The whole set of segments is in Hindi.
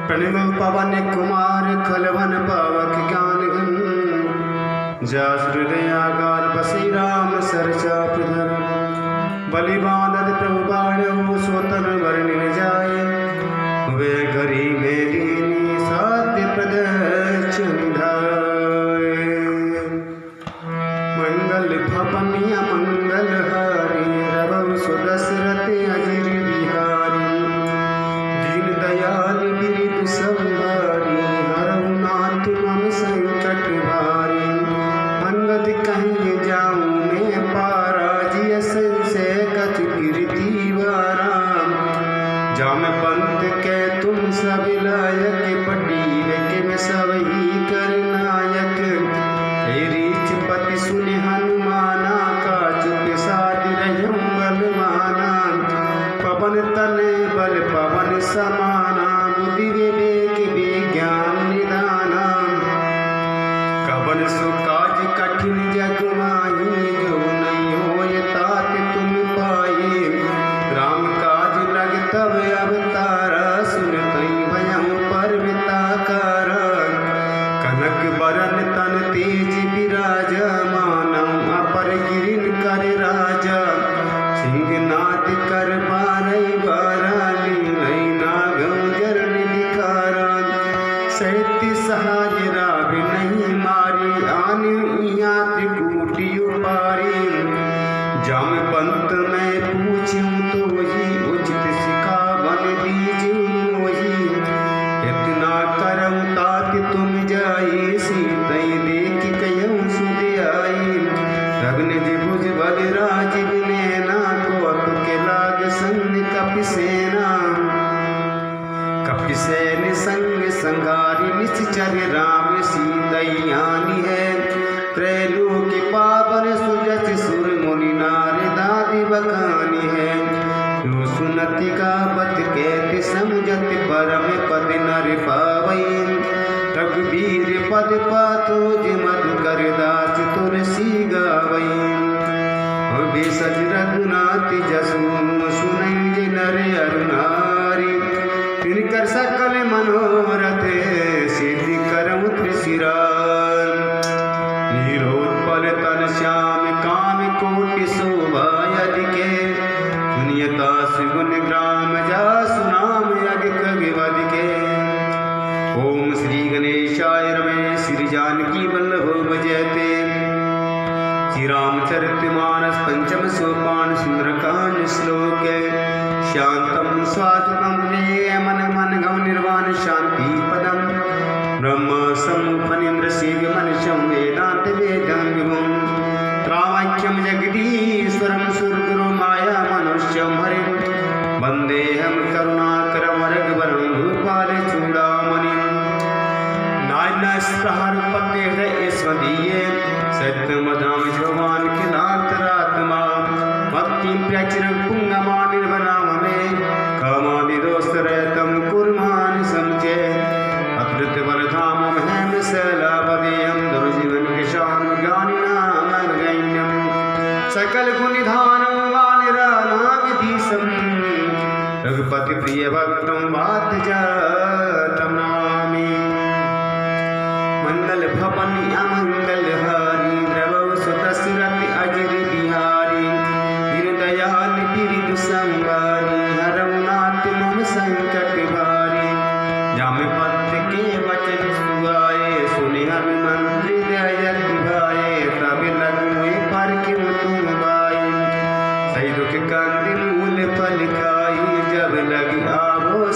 प्रणव पवन कुमार खलवन पावक ज्ञान घन जस हृदयागार बसी राम सरचा पुधर बलि बांधत प्रभु बाढ़ स्वतन वर्णिन जाए वे घरी में दीनी साध्य प्रदर्शन मंगल भवनिया मंगल हारी रवि सुदशरथ अजिर बिहारी दीन दयाल गिरिध संभारी हरऊ नाथ मम संकट भारी अंगद कहीं जाऊं मैं पारा जिय से कछ कीर्ति वाराम जाम पंथ के तुम सब लायक पटील के में सब ही कर नायक रीच पति सुन हनुमाना का चुप साध रहूं बलवाना पवन तने बल पवन समाना बुद्धि विवेक विज्ञान निदाना कवन सुकाज कठिन जग माही जो नहीं होय तात तुम पाए राम काज लग तब अवतारा सुनतई भयं परमिता कारा कनक बरन तन तेज विराजा मानव अपर गिरिन कर राजा सिंहनाद कर बारई बारा लीलई नागम जरण निकारा सहित सहाय राग नहीं मारी आन इया त्रिकूटी उपारी जाम पंत मैं पूछूं तो ही उचित सिखावन दीजिए मोही इतना करम तात तुम जाए सीतई देख कयऊं सुध आई रग्न जिभुज बल राजीव नैना को के लाग संग कपिसेना कपिसेन संग संगारी निश्चर राम सीतयानी है त्रैलोक पावन सुजत सुर मुनि नार दादी बकानी है जो सुनति का बत कहते समझत परम पद नर पावई रघुवीर पद पातो मधुकर दास तुलसी गावई भेषज रघुनाथ जसु सुनई नर अरुणारी तिनकर सकल मनोरथ सिद्धि करम त्रिशिरार निरोत्पल तन श्याम काम कोटि शोभा यदिके सुनियता सुगुन ग्राम जा सुनाम अधिक विवदिके ओम श्री गणेशाय रमे श्री जानकी वल्लभ जयते श्री रामचरितमानस पंचम सोपान सुंदरकांड श्लोक शांतम स्वात्मम प्रिय मन मन गम निर्वाण शांति पदम ब्रह्म समुपनिंद्र सेव्य मनुष्यम वेदांत वेदं विभुम रामाख्यम जगदीश्वरम सुरगुरु माया मनुष्यम हरिम वंदेहम करुणाकरम रघुवरं भूपाल चूड़ामणिं नायन स्प्रहर पते ईश्वरीये सत्यमदाम भगवान खिलातरात्मा भक्ति प्रचर पुंगमा निर्वनाम में कामादि दोष रहतम कुर्मान समझे अतृत बलधाम महम सैलापदेयम दुर्जीवन किशान ज्ञानी नाम गैन्यम सकल गुणिधान वानिरानाविधीशम रघुपति प्रिय भक्तम बात जातम नामी मंगल भवन अमंगल हारी द्रवौ सुदशरथ अजिर बिहारी दीन दयाल गिरिध संभारी हरऊ नाथ मम संकट भारी जाम पंथ के वचन सुहाए सुने हनुमंत हृदय भाए तब लग पर क्यों तुम बाई सही दुख कंद मूल फल खाई जब लगी आवो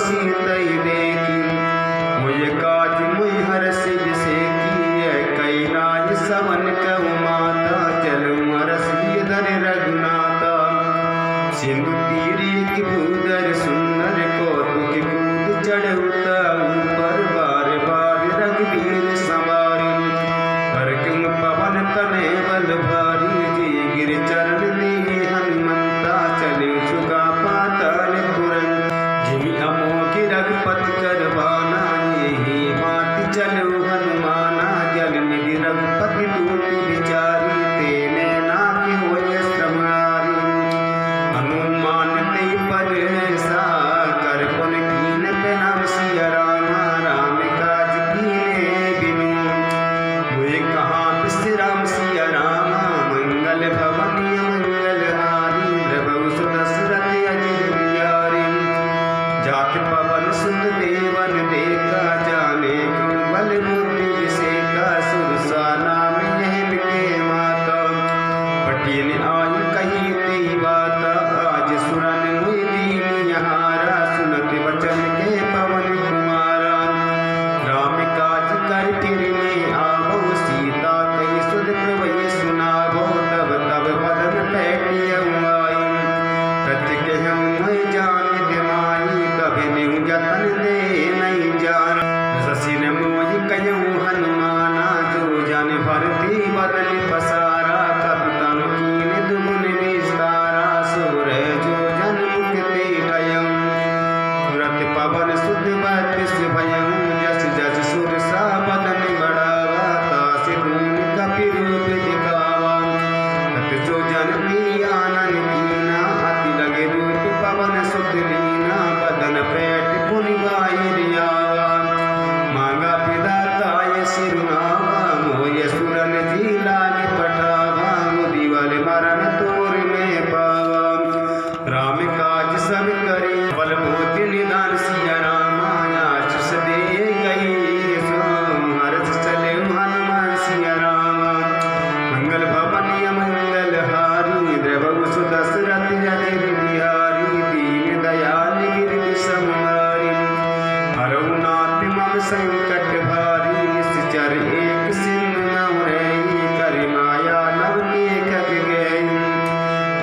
संकट भारी निश्चर एक सिंधु नवरई कर माया नव देखत गई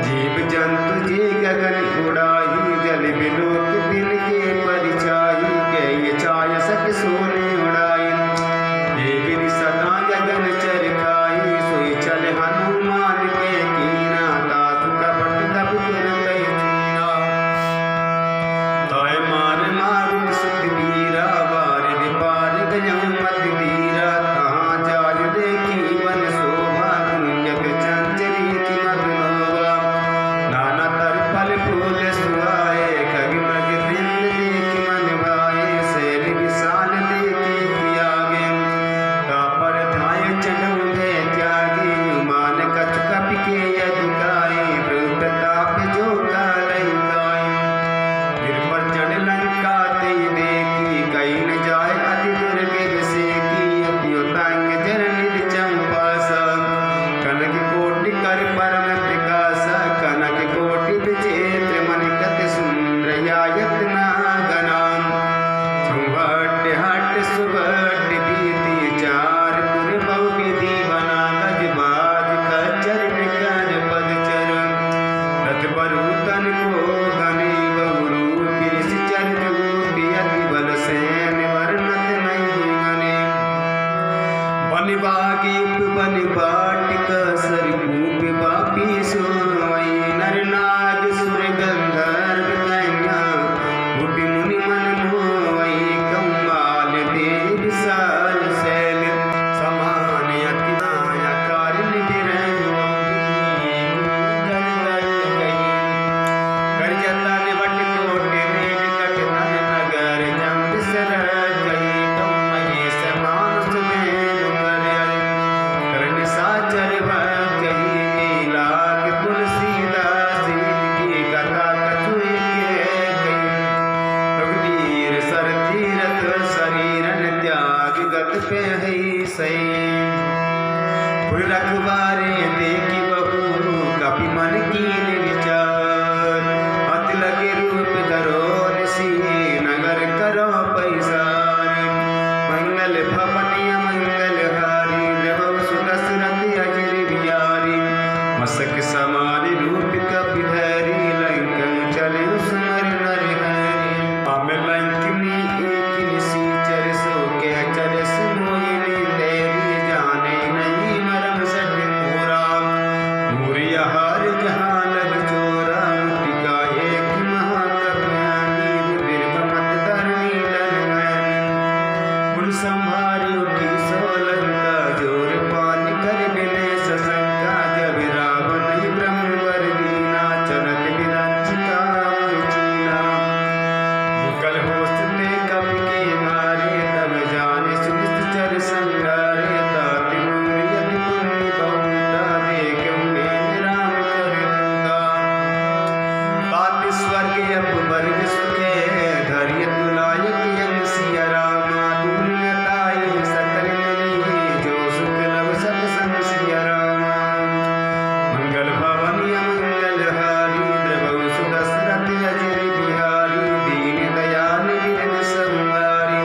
जीव जंतु जे गगन उड़ाई जल बिलोक दिन के परिछाई गई छाय सक सोने उड़ाई देवी सदा गगन चरखाई सोई चल हनुमान के कीना तातु कपट कप करतई चीना ताय मार मारुत सुत वीरा बार विपार गयम मत धीरा कहाँ जाय देखी वन शोभा गुंजक चंचरी की मधुनोभा नाना तर फल फूल सुहाए खग मग बिंद देखी मन भाए शैल विशाल देखी किया गे तापर धाय चढ़े त्यागी मान कछ कप के यदुकाई प्रताप जो कालई गाय गिर पर चढ़ लंका ते देखी कई न जाय अति दुर्गे से की अत्युतांग जरनिर चंपासा कनक कोटि कर परम प्रकाश कनक कोटि विचित्र मणिकत सुंदरयायत नागनाम चुंबट हट सुबट बीती चार पुर बहु विधि बना गजबाज खच्चर निकर पद चरण रथ बरूतन को गने बहुरूप निश्चर रूप यति बल सैन वर्णत नहीं गने बन बागीप बन बाटिक सरकूप बापी सोई नर नाग सुर गंधर्व कन्या रूपी मुनि मन मोई कम्माल देव विशाल शैल समान अति माया कारिण विरह कर जतन वट कोटि में विकट धन नगर जम सर गई कम्मये समान सुमेर कर करण साचर गई लाग तुलसीदास की कथा कछु एक गई रघुवीर सर तीरथ शरीरन त्याग गत पे है सही पुर रखवारे देखी बहु कपि मन कीन विचार अति लगे रूप धरो ऋषि नगर करो पैसार मंगल भवन मंगल हारी द्रवौ सुदशरथ अजर बिहारी मसक समान रूप कपि धरी लंकन चले सुमर नर हरि हम लंकिनी एक निशीचर सो के चर सुमोहिनी देरी जाने नहीं मरम सट मोरा मोरिया हार जहाँ लग चोरा मुटिका एक महाकव्यानी बिरब मत धरनी ललमैनी पुर संभारी उठी सोलंका जोर पान कर मिले सशंका जब रावण ब्रह्म वर दीना चनक विरंचिका चीना निकल होसते कपि के मारे तब जाने सुनिश्चर संगारे ताति मोर यदि पुण्य बहुता देखूं मैं राम कर दूंगा ताति स्वर्ग अप वर्ग सुखे धैर्य तुलायक यम सिया रामा दूर लताई सकल मिली जो सुख लव सत्संग सिया रामा मंगल भवन मंगल हारी द्रवौ सुदशरथ अजर बिहारी दीन दयाल विरद संहारी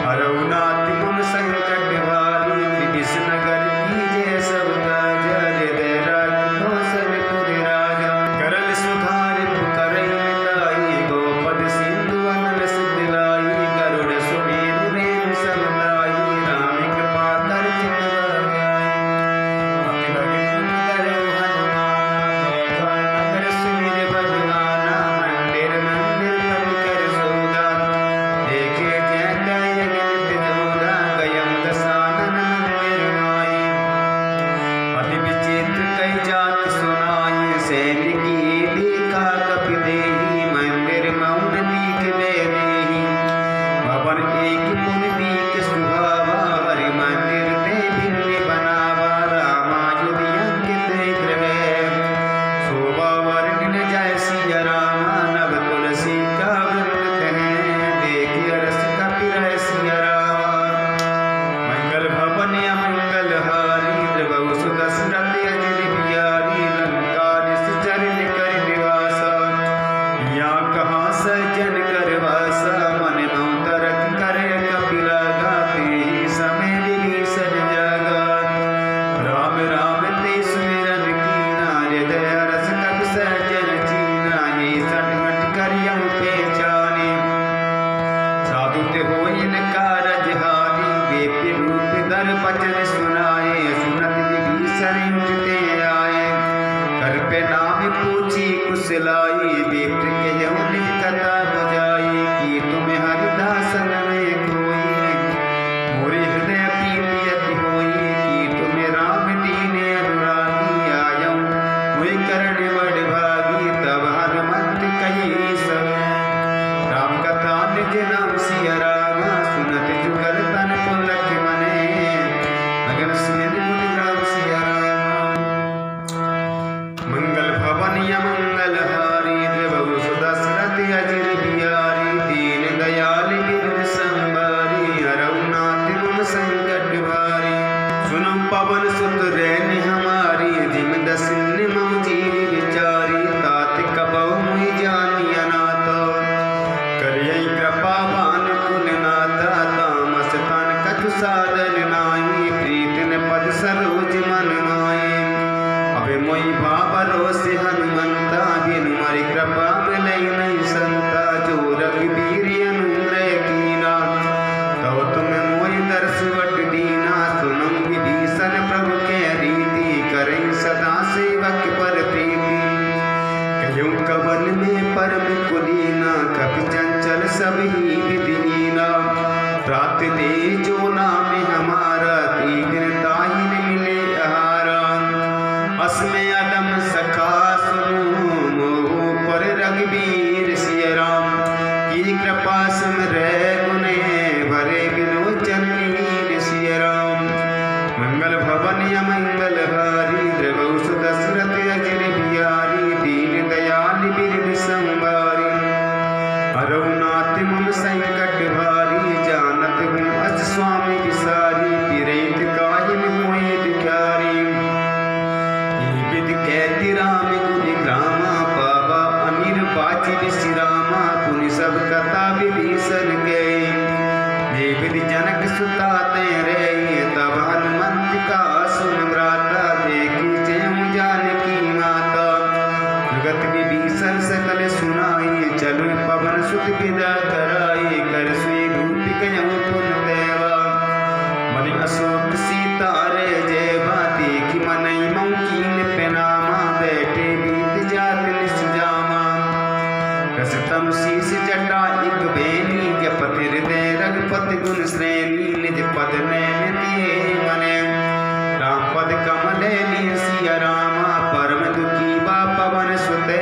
हरौ नाथ मम संकट भारी त्रिदिश नगर कीजे सब काज हृदय राज कौशलपुर राजा करल सुधार पुकरई मिताई गोपद सिंधु अनल सिद्ध लाई गरुड़ सुमेरु रेणु समताई राम कृपा कर चित अति लगे धरो हनुमाना नगर सुमिर भगवाना मंदिर मंदिर पट कर सोगा देखे जय जय नित जोगा गयम दसानन मंदिर माई अति विचित्र कई जात सुनाई सैनिकी देखा कपि देही मंदिर मौन दीख देही भवन एक पुन दीख सुहावा हरि मंदिर ते भिन्न बनावा रामायुध अंकित ग्रह शोभा वर्णन जय सिया रामा नव तुलसी का वृंद कहे देखी रस कपि रह सिया रामा मंगल भवन मंगल हारी द्रवौ सुदशरथ अजर बिहारी लंका निश्चर निकर निवासा या कहाँ सज्जन कर वासा मन मौतरक करे कुशलाई बेट के यौनी कथा बजाई कि तुम्हें हरिदासन में कोई मोरे हृदय प्रीति अति होई कि तुम्हें राम दीन अनुरागी आयऊ हुई करण बड़ भागी तब हनुमंत कही सब राम कथा निज नाम सिया राम सुनत जुगल तन पुलक मने अगर सुन मुनि राम सिया राम मंगल भवन मंगल हारी देवौ सुदशरथ अजिर बिहारी दीन दयाल गिरिर संभारी हरउनाथ मम संकट भारी सुनो पवन सुत रैन हमारी जिम दसिन मम जीव विचारी तात कबहु मुहि जानी अनाथ करियै कृपा बान कुल नाथा तामस तन कछु साधन नाहि प्रीतन पद सरोज मन माहि अबे मोहि भरोसे हनुमंता बिन मारी कृपा मिलै नहीं संता जो रघुबीर अनुग्रह कीना तब तुम मोहि दर्श वट दीना सुनौ विभीषण प्रभु के रीति करै सदा सेवक पर प्रीति कह्यऊ कवन में परम कुलीना कपि चंचल सब ही विधिहीना रात दे जो नाम हमारा तीन ताहिन मिले आहारा असमे अदम सखा सुनु मोह पर रघुबीर सिय राम की कृपा सिमरै गुने भरे बिलोचन नीर सिय राम मंगल भवन मंगल हारी देवौ सुदशरथ अजिर बिहारी दीन दयाल बिरिद संभारी हरउनाथ मम संकट भारी जानत हूँ अस स्वामी विसारी पिरैत काहिन मोहि भिखारी विद कहती राम गुण ग्रामा पावा अमीर बाची विश्रामा पुनि सब कथा विभीषण गए जे विधि जनक सुता ते रहे तब हनुमंत का सुन भ्राता देखी जय जानकी माता जगत विभीषण सकल सुनाई चलु पवन सुत विदा कराई कर सुई रूप कयऊ पुन देवा मनि अशोक सीता रे जेवा देखी मनई मौकीन पेनामा बैठे बीत जात निसजामा कसतम शीस जटा एक बेनी जपत हृदय रघुपति गुण श्रेणी निज पद नैन दिए मने राम पद कमल सिया रामा परम दुखी बा पवन सुते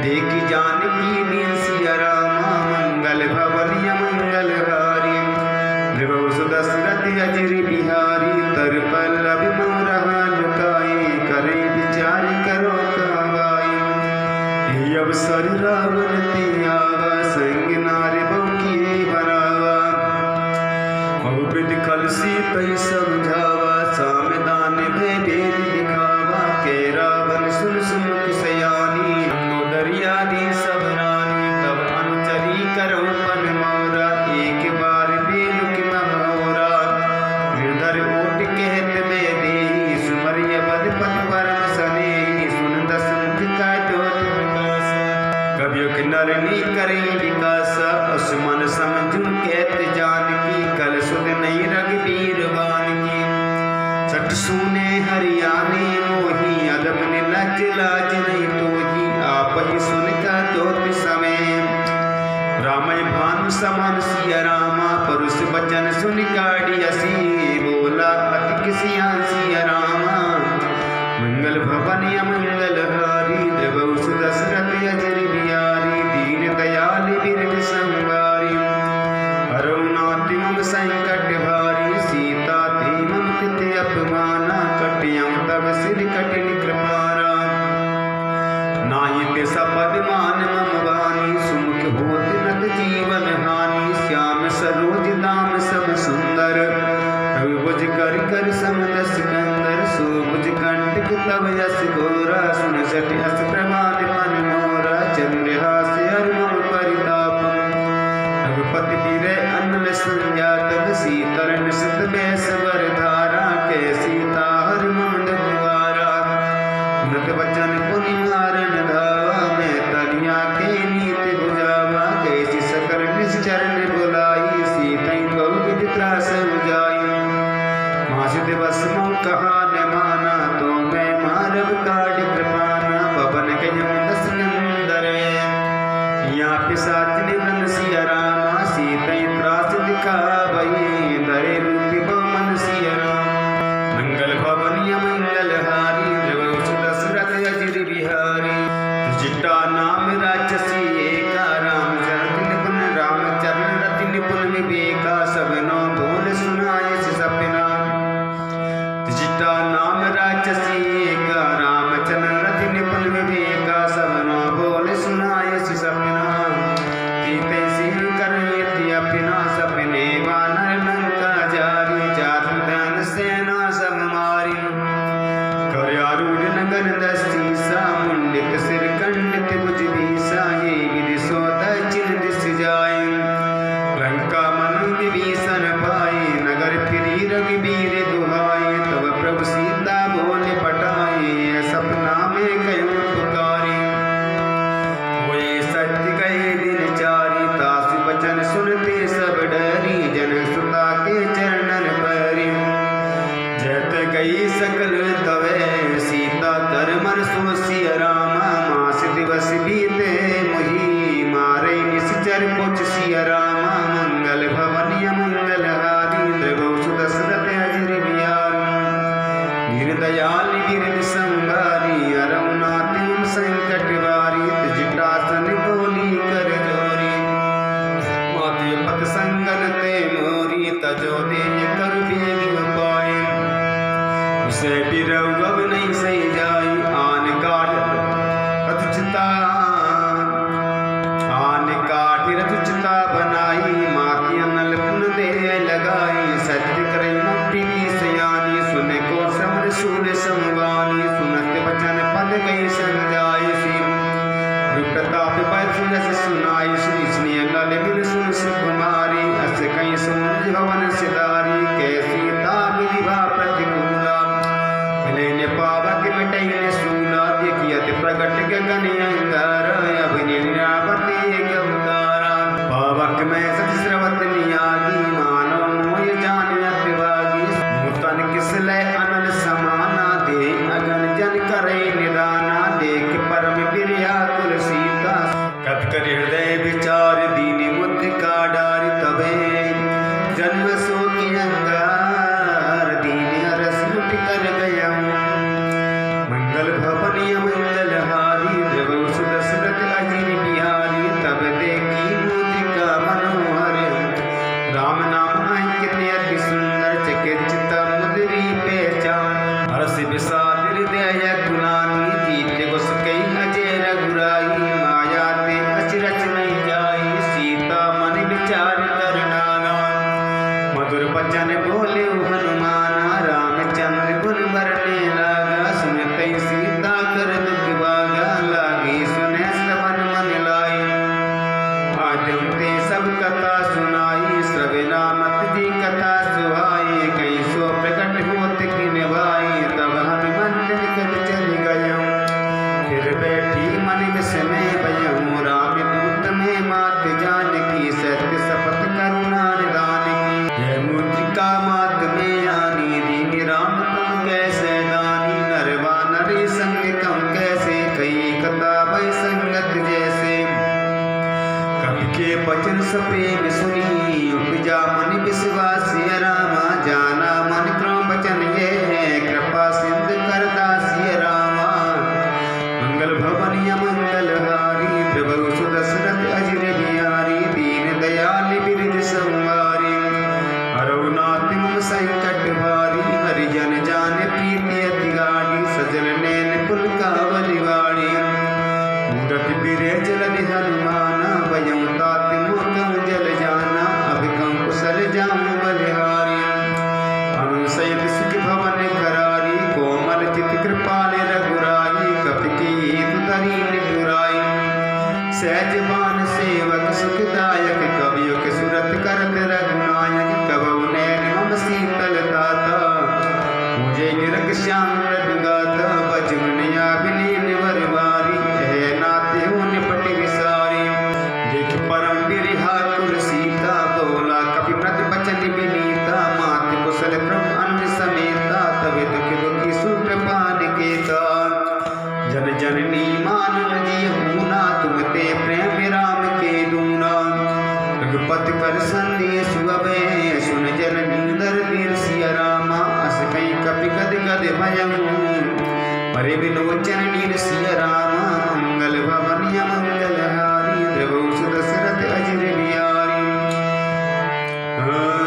देखी जानकी नील सिया रामा मंगल भवन मंगल हारी देवौ सुदशरथ अजिर बिहारी तर पल्लव मोरहा लुकाई करे विचार करो कहवाई ये अवसर रावण ते आवा संग नारी बहुकी बनावा बहुविध कलसी तई समझावा सामदान भय भेद दिखावा के रावण सुन सुमुख सयानी दरिया दी सब रानी तब अनुचरी करो पन मोरा एक बार बेलुक ममोरा निर्धर ओट कहत में देही सुमरिय बद पद परम सने सुन दस मुख का ज्योत प्रकाश कवियो के नरनी करे विकास उस मन समझू कहत जानकी कल सुध नहीं रघुबीर बान की सट सुने हरियाणे मोही अदब ने लज लाज नहीं तोही आप ही सुन का ज्योत समय रामय भानु समान सिया रामा परुष बचन सुन काढ़ी हसी बोला अति किसिया सिया रामा मंगल भवन मंगल हारी देवौ सुदशरथ अजिर बिहारी दीन दयाल बिरिद संभारी हरउनाथ मम संकट भारी सीता ते मम तिथि अपमाना कटियम तब सिर कटिन कृपारा नाहि ते सपद मान मम वाणी सुमुख होत नत जीवन हानि श्याम सरोज दाम सब सुंदर भुज कर कर समदस कंदर सुभुज कंटक तब यस घोरा सुन सट अस प्रमाद मन मोरा चंद्रहास हर मम परितापम रघुपति धीरे अन्न में संजात सीतर निषद में सवर धारा के सीता हर मम द्वारा नत बचन पुनि मारन धावा मैं तनिया के नीत बुझावा कैसी सकल निश्चरण बुलाई सीता बहु विधि त्रास बुझाई मास दिवस मऊ कहा न माना तो मैं मारव काढ़ कृपाना पवन के दस दिखावई धरे रूप मन सिया राम। मंगल भवन मंगल हारी द्रवहु सुत दशरथ अजिर बिहारी। जिटा नाम राजसी एका राम चरित निपुण राम चरण रति निपुण विवेका सबनो बोल सुनाए सपना। जिटा नाम राजसी एका राम चरण रति निपुण विवेका सबनो बोल सुनाए सपना। तीते सिंह करयति अपना सपने वानर लंका जारी जातु धन सेना सब मारी। करयारूढ़ नगर दस्ती सा मुंडित सिर खंडित भुज बीसा ये विधि सो दक्षिण दिश जाए। लंका मन विभीषण पाए नगर फिरी रघुबीर दुहाए। तब प्रभु सीता बोले पटाए सपना में कयो पुकारे। होए सत्य कहे दिन चारी तासु बचन सुनते सब डरी। जनक सुता के चरणन परी जत गई सकल तवे सीता कर मन सोसी रामा। मास दिवस बीते मुहि मारे निश्चर पुछ सिया रामा। मंगल भवन मंगल हारी द्रवहु सुत दशरथ अजिर बिहारी। धीर दयाल गिरधि संहारी अरहुनाथ संकट वारी। जिटासन बोली कर जोरी माते पत संगन ते मोरी। तजो दे कर बेग पाए उसे बिरऊ अब नहीं सही जाई। आन काट रथुचिता बनाई माती अनल पुन दे लगाई। सत्य करे मुक्ति की सयानी सुने को समर सूर्य समवानी। सुनत वचन पद गई संग जाई सी प्रताप पर सुनाई। सुनी सुनी लल बिन सुन सुकुमारी अस कहीं सूरज भवन सिदारी। कैसी विधिभा प्रतिकूला मिले पावक मिटैन सूला। देखियत प्रगट गगन अंगार अभिनि लीलावती गवतारा। पावक में सतस्रवत नियागी मानो मोय जानियत भागी। नूतन किसले अनल समाना दे अगन जन करे निदाना। देख परम प्रिया कुल सीता कत कर हृदय विचार। दीन मुद्रिका डारी तबे जन्म सो की अंगार। दीन हरस लुट कर गया मंगल भवन मंगल हारी द्रवहु सुत दशरथ अजिर बिहारी। तब देखी मुद्रिका मनोहर राम नाम अंकित अति सुंदर। चिकित्सित मुद्री पहचान हर्ष विषाद हृदय गुलानी। जीत गुस कई अजय रघुराई माया ते अचरज नहीं जाई। सीता मन विचार कर नाना मधुर वचन बोले हनुमाना। रामचंद्र गुण बरने लागा सुनते सीता कर दुख भागा। लागी सुने श्रवण मन लाई आद्यम ते सब कथा सुनाई। श्रवना मत जी कथा सुहाई कई सो प्रकट होत कि निभाई। तब हनुमंत निकट चल गयऊँ फिर बैठी मन विस्मय भयऊँ। राम दूत में मात जानकी सत्य शपथ करुणा निदान की। यह मुद्रिका मात में आनी दीन राम तुम कैसे दानी। नरवा नरी संग कम कैसे कई कथा भय संगत जैसे। कवि के वचन सप्रेम सुनी उपजा मन विश्वास रामा। जाना मन क्रम वचन ये है कृपा सिंधु करदा सिया रामा। मंगल भवन मंगल हारी द्रवहु सुत दशरथ अजिर बिहारी। दीन दयाल बिरध संवारी अरहुनाथ मम संकट भारी। हरिजन जान प्रीति अति गाढ़ी सजल नैन पुल कावली वाड़ी। मूरत बिरे जलधि हनुमाना भयऊँ तात मोकम जल जाना। अब कम कुशल जाऊँ बलिहारी अनुसहित सुख भवन करारी। कोमल चित कृपाल रघुराई कपि की धरी निठुराई। सहज बान सेवक सुखदायक कवियों के सुरत करत रघुनायक। कबहु नैन मम शीतल दाता मुझे निरख श्याम रघुगाता। बचमन आग्नेय वरवारी है नाते हो निपट विसारी। देख परम बिरहा कुल सीता बोला कपि मृत बचन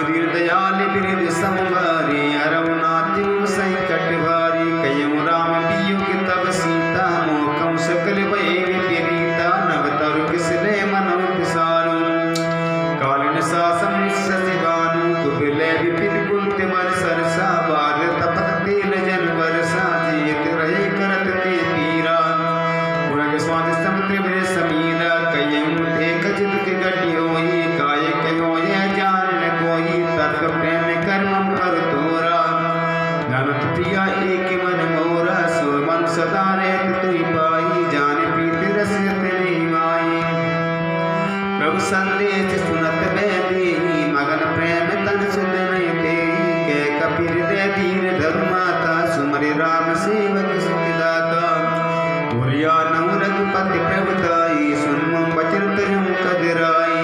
दीन दयाल बिरद संवारी अरवनाथ संकट भारी कयऊ राम बियो के तब सीता मोकम सकल भय विपरीता नव तरु किसने मनो पिसानु कालिन शासन सचिवानु कुबिले विपिन कुंत मन सरसा बाल तपत तेल जन वर्षा जियत रहे करत ते पीरा पुरग स्वाद समुद्र में समीरा कयऊ एक जित के गढ़ी होई काय कयो ये जान न कोई तर्क प्रेम कर्म पर तोरा जानत प्रिया एक मन मोरा सो मन सदा रहत तुई पाई जान प्रीति रस तेरी माई प्रभु संदेश सुनत बैठी मगन प्रेम तन सुध नहीं तेरी के कबीर दे धीर धर्माता सुमरे राम सेवक सुख दाता पुरिया नव रघुपति प्रभुताई सुन बचन तरम कदराई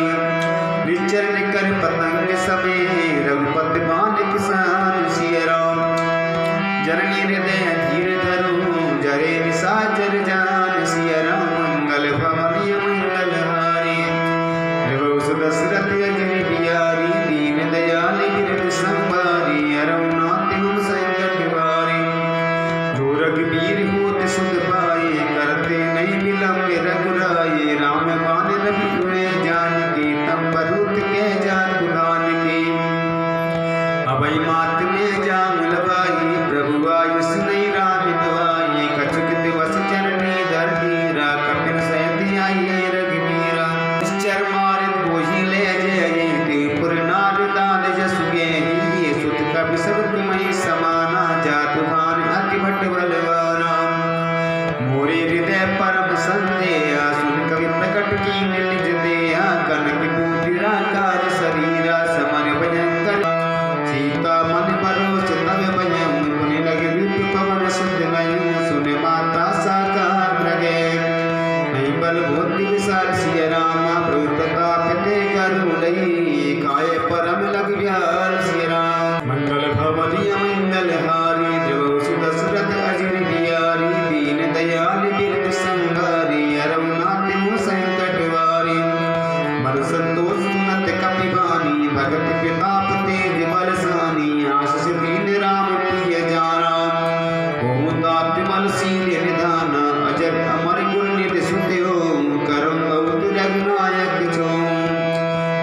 निचरण कर पतंग समय रघुपति मान किसान सिय राम जननी हृदय धीर धरु जरे निशाचर जान सिय राम मंगल भवनीय मंगल हारी रघु दशरथ अजय बिहारी दीन दयाल गिरद संवारी अरवनाथ हम संकट भारी जो रघुबीर होत सुध पाए करते नहीं विलम्ब रघुराए राम मान रवि हुए जान के तम बरूत के जान गुलान के अभय मात में जाम लबाई प्रभु आयुष नहीं राम दवाई कछुक दिवस चरणी धर धीरा कपिन सहति आई रघुवीरा चर मार बोही ले जय त्रिपुर नार दान जसुगे ही सुत कपि सब तुम्हें समाना जातु भान अति भट बलवाना मोरे हृदय परम संदेह सुन कवि प्रकट की निज देहा कनक बूटिरा कार शरीरा समर भयंकर सीता मन भरोस तब भयम पुनि लगे रूप पवन सुध नहीं सुन माता साकार लगे नहीं बल बुद्धि विशाल सिय रामा प्रभु प्रताप ते करुणई काय परम लग व्याल सिय राम मंगल भवनीय मंगल हारी देव सुदशरथ अजिर बिहारी दीन दयाल बिरद संगारी अरवनाथ संकट वारी मन संतोष सुनत कपिवानी भगत प्रताप तेज बलसानी आशीष दीन राम प्रिय जाना ओम ताप मल सील निधाना अजर अमर गुण निधि सुत्यो करुण बहुत रघुनायक जो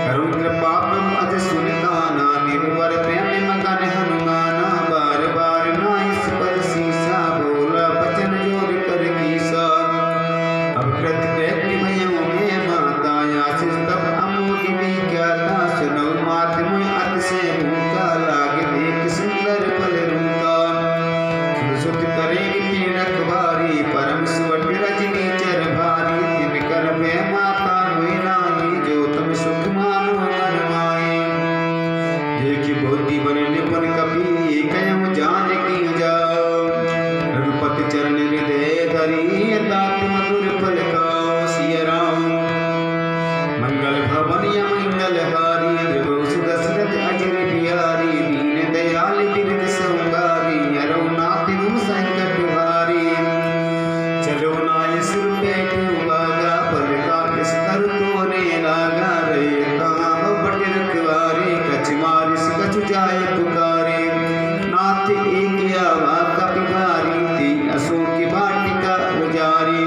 करुण कृपा ब्रह्म अज सुनिताना निर्भर प्रेम मगन हनुमाना बार बार नाइस पर सीसा बोला बचन जोर कर कीसा अब कृत कृत्य भयों में माता आशीष तब अमोघ भी क्या था सुनो मात में अत से भूखा लागे देख सुंदर फल रूका सुत करेगी तीन रखवारी परम सुवट रजनी चर भारी तिन कर भय माता हुई नाई जो तुम सुख मानो मन माई देखी बुद्धि बन निपुण कपि कयम जान की जाओ रघुपति चरण हृदय धरी तात मधुर फल खाओ सिय राम मंगल भवनीय मंगल हारी देव सुदशरथ अजर बिहारी दीन दयाल बिरद संगारी अरवनाथ हम संकट भारी चलो नाय सिर पे बागा फल का किस कर तोने लागा रे ताम बट रखवारे कछ मारिस कछ जाय पुकारे नाथ एक आवा कपि भारी ती अशोक वाटिका उजारी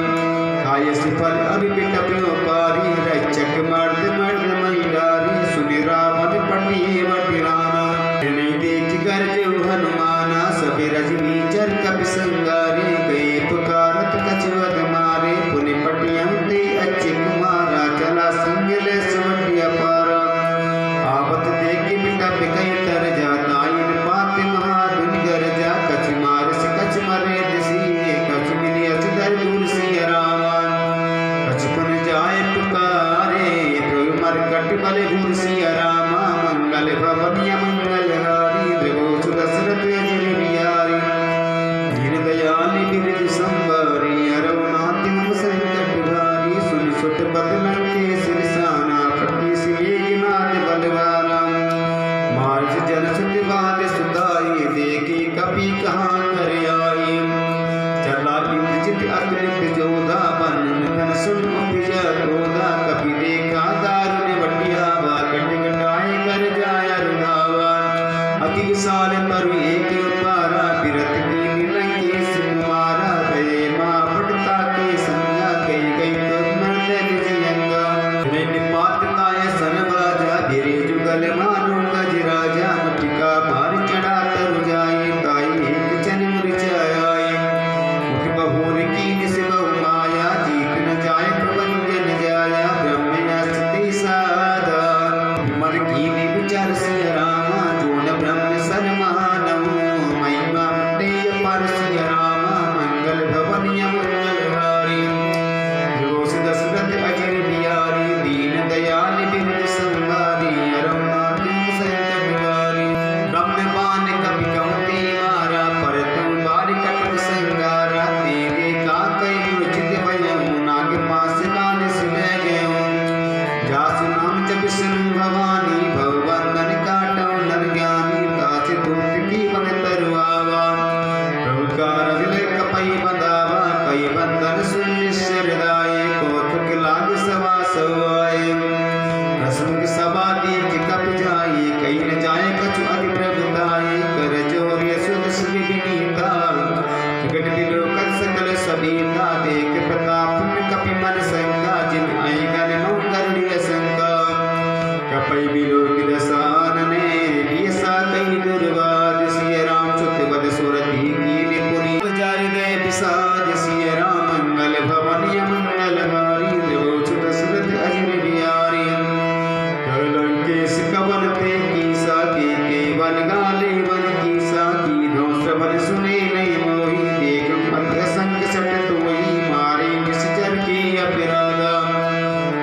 खाय सिफल अभी बिटप्यो पारी रक्षक मर्द मर्द महिलारी सुनि रावण पटिए वटिराना नहीं देख गर्ज हनुमाना सबे रजनी चर कपि संगारी गए पुकारत कछुअत मारे पुनि पटियम ते अच्छे कुमारा चला सिंह ले सुवटिया पारा आवत देखी बिटा बिकई तर जाता इन पात महादुन गरजा कछ मारस कछ मरे दिसी कछ मिली अचदर दूर सिय रामा कछ पुन जाए पुकारे प्रभु मरकट बल घूर सिय रामा मंगल भवनीय मंगल हारी देव सुदशरथ अजर बिहारी दीन दयाल बिरद संवारी अरवनाथ हम संकट भारी सुन सुत बदलन के सिरसाना प्रति सिनाथ बलवाना मार्ज जन सुत बाल सुताई देखी कपि कहाँ कर आई चला इंद्रजित अतुलित जोधा बन धन सुन उपजा क्रोधा कपि देखा दारुण बटिया कट कटाए कर जाय रुना साल तरु एक पारा बिरत की नीलंकेश कुमारा गए माँ पटता के संगा गई गई तो मर्दन जियंगा निपात ताय सनबाजा बिरे जुगल मानो गज राजा मटिका मार चढ़ा तरु जाए ताई एक चन मुरझाए मुख बहोर की निस बहु माया जीत न जाए प्रबंध न जाया ब्रह्मयास्ति सादा मन की विचार सिय रामा जो न ब्रह्म सन्मानम महिमा प्रिय पर सिय रामा मंगल भवन मंगल हारी जोश दशरथ अजर बिहारी दीन दयाल बिरद संवारी अरुणाथ संत बिहारी ब्रह्म बाण कपि कौते मारा पर तुम बार कटक संगारा तेरे का कई उचित भयम नाग पास कान सुन गयो जासु नाम जप सुन भवानी भवबंधन काटो नर ज्ञानी दास दूत की बन तरुआवा प्रभु का रजल कपई बंधावा कई बंधन सुन निश्चरदाये कौतुक लाग सवा सवाए रसमुख सभा दीर्घ कप जाए कई न जाए कछु अति प्रभुताये कर जोर यशुद श्री विनीता विकट विलोकन सकल सबीता देख प्रताप कपि मन संगा जिन आई गण मंगरुड़िय संगा कपई विलोक दसानने बियसा कई दुर्वाद सिय राम चुत बद सुरति कीन पुरी जार दे विसाद सिय राम मंगल भवन मंगल हारी देवोच दशरथ अजर बिहारी लंकेश कवन ते कीसा के केवल गाले वन कीसा की ध्वंस बन सुने नहीं मोही देख मध्य संग सट तोई मारे निश्चर की अपराधा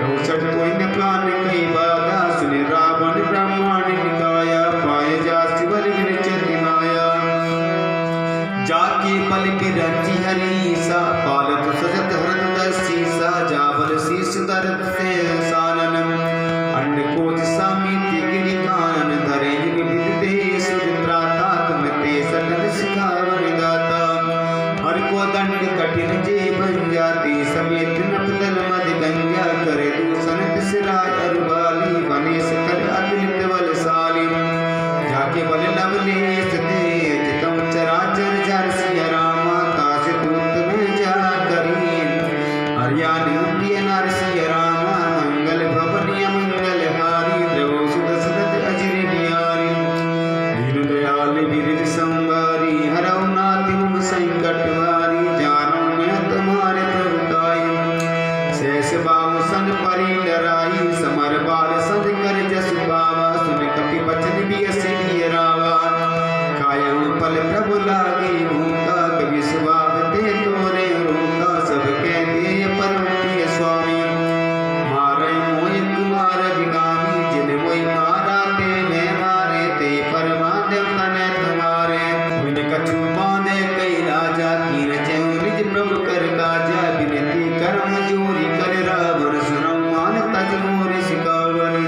रोचट कोई न प्राण कई बाधा सुने रावण ब्रह्मांड निकाया पाए जा शिवर विरचत माया जाके पल की रंजी हरीसा पालत सजत हृदय सीसा जाबल शीश दर्द से सानन अंड कोच सामिति गिरि कानन धरे युग विदिते सुत्राता तुम ते सकल सिखावन गाता हर को दंड कठिन जे बन जाती समेत नपतल मद गंगा करे दूषण तिसराय अरुबाली बने सकल अतुलित बलशाली जाके बल लवलेश तेज तम चराचर जर सिय रामा काश दूत में जा करी हरियाणा प्रिय नर सिय रामा मंगल भवन मंगल हारी द्रवो सुदशरथ अजर बिहारी दीन दयाल बिरद संवारी हरौ नाथ मम संकट हारी जानो मैं तुम्हारे प्रभुताई शेष बाहु सन परी लराई समर बाल सद कर जस पावा सुन कपि बचन बियस दिय रावा कायम पल प्रभु लागे भूखा कवि स्वभाव ते तोरे रूखा सब कह दे परम प्रिय स्वामी मारे मोहि कुमार विगामी जिन मोहि मारा ते मैं मारे ते परमादेव तने तुम्हारे बिन कछु बांधे कई राजा कीन जय निज प्रभु कर काजा विनती करम जोरी कर रावण सुनो मान तज मोर सिकावरी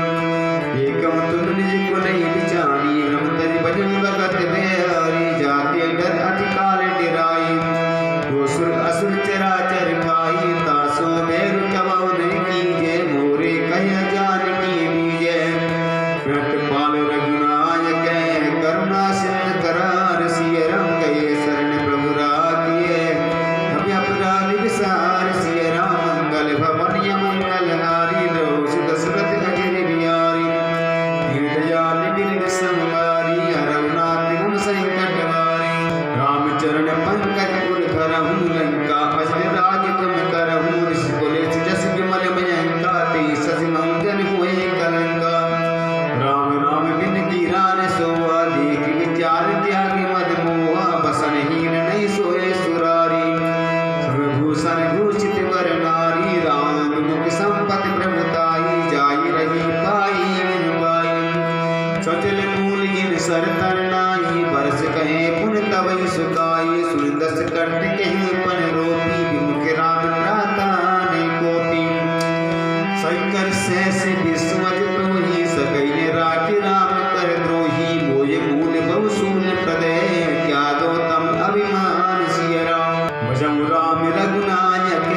एकम तुम निज को नहीं विचारी हम तज भजन भगत बिहारी जाके डर अधिकाल डिराई दोसुर असुर चराचर खाई तासो मेरु कमाउन कीजे मोरे कह जान की दीजे पाल रघुनायक करुणा सिंध करार सिय राम गए शरण प्रभु राखिए हम अपराध विसार सिय राम मंगल भवन मंगल हारी द्रौस दशरथ अजर बिहारी दीन दयाल बिरद संवारी हरनाथ मम संकट हारी रामचरण पंकज उर धरहु लंका अजर राज तुम करहु ऋषि कुलेश जस विमल मयंका ते सस मंजन होए कलंका राम राम बिन कीरान सोआ देख विचार त्याग मद मोहा बसन हीन नहीं सोए सुरारी सर्वभूषण भूषित वर नारी राम मुख संपत्ति प्रभुताई जाई रही पाई बिन पाई सचल मूल गिन सरतर नाई बरस कहे पुन तवई सुकाई सुन दस कंठ कहीं पन रोपी विमुख राम प्राता ने कोपी शंकर सहस विस्मज तोही सकैने राखी राम कर द्रोही मोय मूल बहुसूल प्रदय क्या दो तम अभिमान सिय राम भजम राम रघुनायक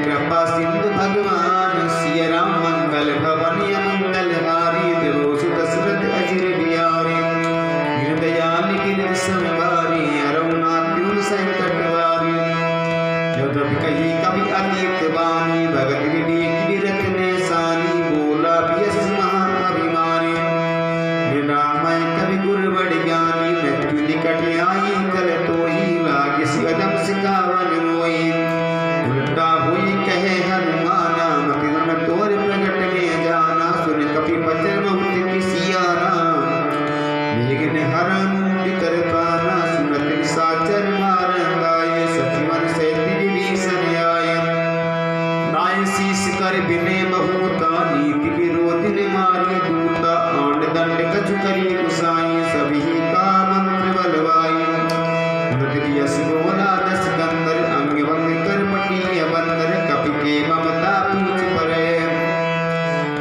कृपा सिंधु भगवान सिय राम मंगल भवन मंगल हारी द्रौस दशरथ अजर बिहारी दयाल गुसाई सभी का मंत्र बलवाई यश बोला दस गंधर अंग भंग कर पटी बंदर कपि के ममता पूछ परे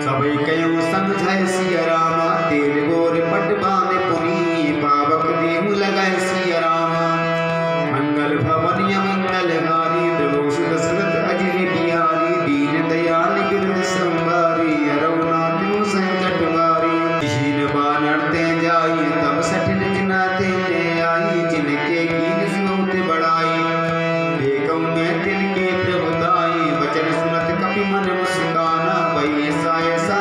सभी कयो समझाए सिया रामा तेल गोर पट बांध पुनी पावक देहु लगाए सिया रामा मंगल भवन मंगल हारी द्रवोष दशरथ अजय बिहारी दीन दयाल गिरध संवारी रघुनाथ संकट वारी दीन बानर ते जाई तब सठिन जिनाते ले आई जिनके कीन बहुत बड़ाई देखो मैं तिनके प्रभुताई वचन सुनत कपि मन मुस्काना भई ऐसा ऐसा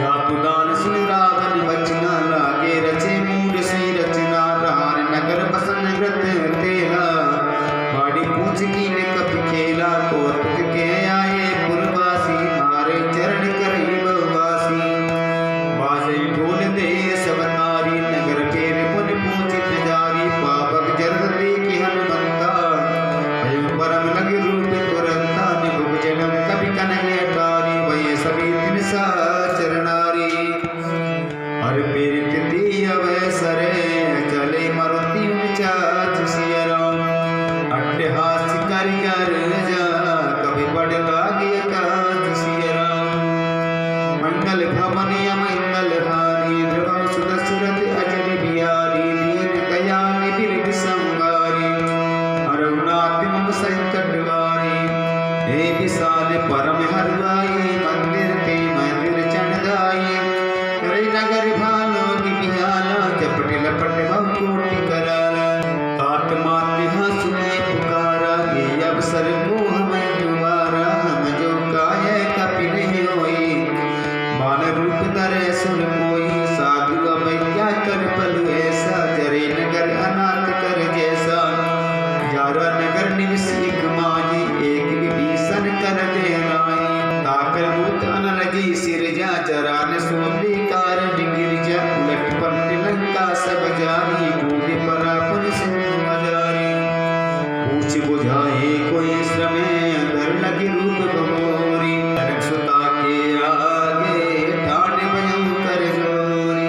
जातु दान सुन रावण बचना लागे रचे मूड श्री रचना रहार नगर बसन व्रत तेला बाड़ी पूछ कीन कपि खेला कौतुक के आए पुरवासी मारे चरण करई बहुवासी बाजे ढोल दे सवतारी नगर फेर पुन पूजित जारी पावक जरद देखि हनुमंता भय परम लगे रूप तुरंता निभुग जन्म कपि कन्हैया तारी भय सभी तिन सा चरणारी हर पीर तिथि अवसरे चले मरुति ऊंचा सिया राम अट्टहास कारीगर जा कभी बड़ लागे काज सिया राम मंगल भवन मंगल हारी द्रवं सुदशरथ अजय बिहारी दीन दयाल बिरध संवारी रघुनाथ मम संकट वारी हे विशाल परम हरवाई मंदिर ते मंदिर चढ़ाई करे नगर भालो की बिहाला चपट लपट बहुकोटि कराला तात माते हंसने पुकारा ये अवसर को हमें दुबारा हम जो काहे कपि नहीं होई बाल रूप धरे सुर कोई साधु अब क्या कर पलु ऐसा जरे नगर अनाथ कर जैसा जारा नगर निवस एक माही एक विभीषण कर दे नाई ताकर मुत अन लगी सिर जा जरा न सोने कारण गिर जा उलट पलट लंका सब जारी कूद परा पुन सिंह मजारी पूछ बुझाए कोई श्रमे अंदर लगी रूप भगोरी तरक सुता के आगे ठान भयं कर जोरी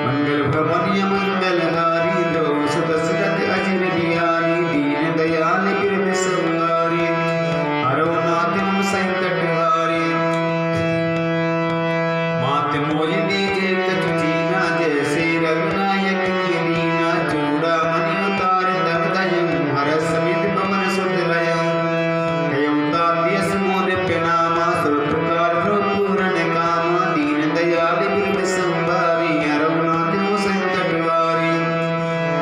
मंगल भवन मंगल हारी द्रवस दशरथ अजय बिहारी दीन दयाल गिरध संवारी रघुनाथ मम संकट हारी मात मोहि दीजे कछु जीना जैसे रघुनायक की दीना चूड़ा मणि उतार दम दयं हर समित पवन सुत लयं कयं तात्य समोद प्रणामा सुर पुकार पूर्ण कामा दीन दयाल बिरध संवारी रघुनाथ मम संकट वारी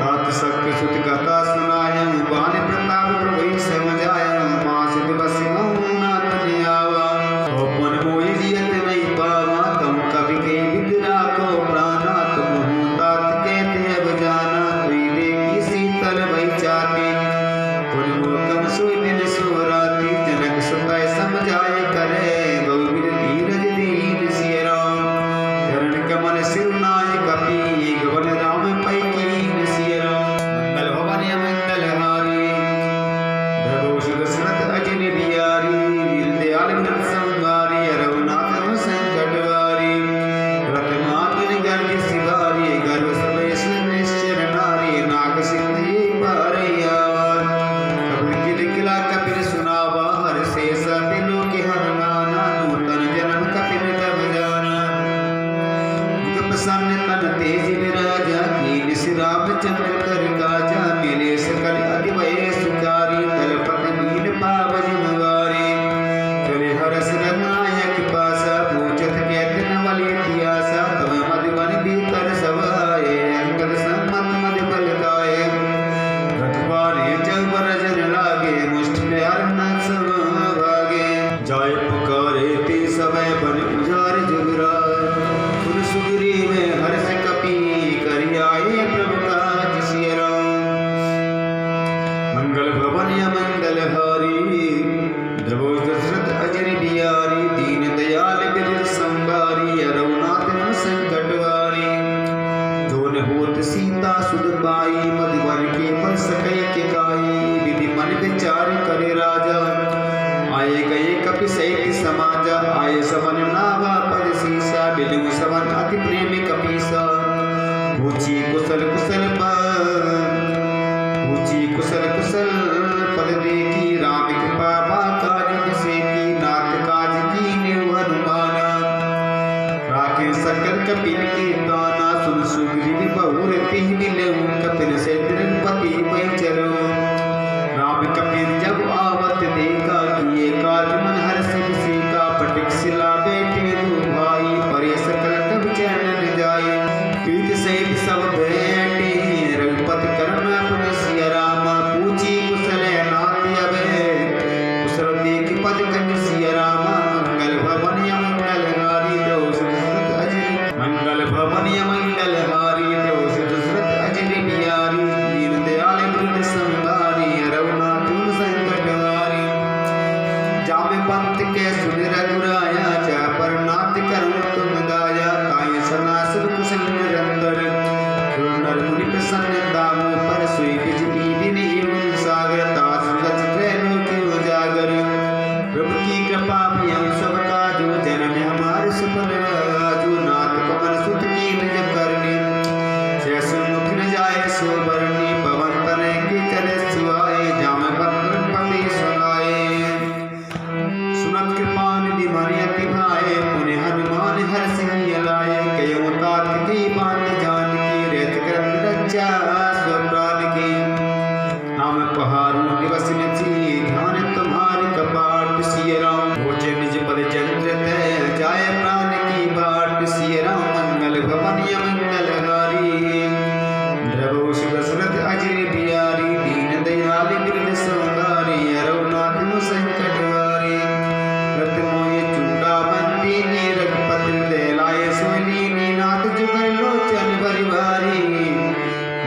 तात सख्य सुत कथा सुनायं बाल प्रताप प्रभु समझायं मासित बस नाथ ने आवा अपन मोहि जियत नहीं पावा तुम कवि के विद्रा को प्राणा तुम तात कहते अब जाना तुई देखी शीतल भई चाती पुन मोकम सोई दिन सोराती जनक सुताय समझाए करे बहुविध धीरज दीन सिय राम चरण कमल सिरनाय कपि गवन राम पै कीन सिय राम मंगल भवन मंगल हारी द्रवोष दशरथ अजय बिहारी वीर दयाल गिरध संवारी रघुनाथ मम संकट वारी रथ मातन गर्भ शिवारी गर्भ सवेश निश्चर नारी नाग सिंह पारैयावा कपिल किल किला कपिल सुनावा हर शेष बिलो के हरमाना नूतन जन्म कपिल तब जाना मुख प्रसन्न तन तेज विराजा कीन सिराप चंद्र कर काजा मिले सकल अतिवय सुकारी तलपत नील पाव जिमवारी चले हरस रघुनायक पासा पूछत कहत नवल इतिहासा तब मधुबन भीतर सवाए अंगद सम्मत मध बल गाए रखवारे जग बरजन लागे मुष्ट प्यार न सब भागे जाय पुकारे ते समय बन उजाड़ जुगराय सुन सुगरी में हर्ष कपि करि आए प्रभु काज सिय राम मंगल भवन मंगल हारी द्रवोष दशरथ अजय बिहारी दीन दयाल बिरध संवारी रघुनाथ मम संकट वारी जो न होत सीता सुध पाई मधुवर के पर सकै के काई विधि मन विचार करे राजा आए गए कपि सहित समाजा आए समन नावा पद सीसा बिलु अति प्रेमी कपीसा। पूछी कुशल कुशल पद देखी, राम कृपा काज जिसे की, नाथ काज की नेव हनुमान। राखे सकल कपिल की दाना, सुन सुग्रीव बहुर तिहि मिलऊ, कपिल से द्रौपदी पै चलो। राम कपिल जब आवत देखा, किए काज मन हर्ष सीका, पटिक सिला बैठे दो भाई, परे सकल कब चरण जाए। प्रीत सहित सब बैठे, रघुपति करुणा पुनि सिया राम। पूछी कुशल नाथ अबे, कुशल देख पद कंज सिया राम। मंगल भवन मंगलहारी द्रौपदी अजय, मंगल भवन मंगलहारी द्रौपदी अजय बिहारी। दीन दयाल मृद संहारी, रघुनाथ संकट हारी। जामे पंत के सुन रघुराया, जा पर नाथ करो तुम दाया। ताई सनासुर कुशल निरंतर, नर मुनि प्रसन्न दामो पर। सोई निज नीति एवं सागर, तास रच ट्रेनो की उजागर। प्रभु की कृपा प्रियम सब काजो, जन्म हमारे सफल आजो। नाथ पवन सुत की निज करनी, जैसु मुख न जाए सो बरनी। पवन तनय के चले सुहाए, जामे पत्र पति सुनाए। सुनत कृपा निधि मनि अति भाए, पुनि हनुमान हर सिंह लाए। कयो तात की बात जान की, रहत करत रक्षा स्व प्राण की। नाम पहाड़ू दिवस निचि, ध्यान तुम्हारी कपाट सिया राम। भोज निज पद चंद्र तय, जाय प्राण की बाट सिया राम। मंगल भवन मंगलहारी, द्रवहुष दशरथ अजय बिहारी। दीन दयाल मृद संहारी, रघुनाथ संकट हारी। रत मोहि चूड़ामणि ने, रघुपति हृदय लाए सोई। नाथ जुगर लोचन बरि भारी,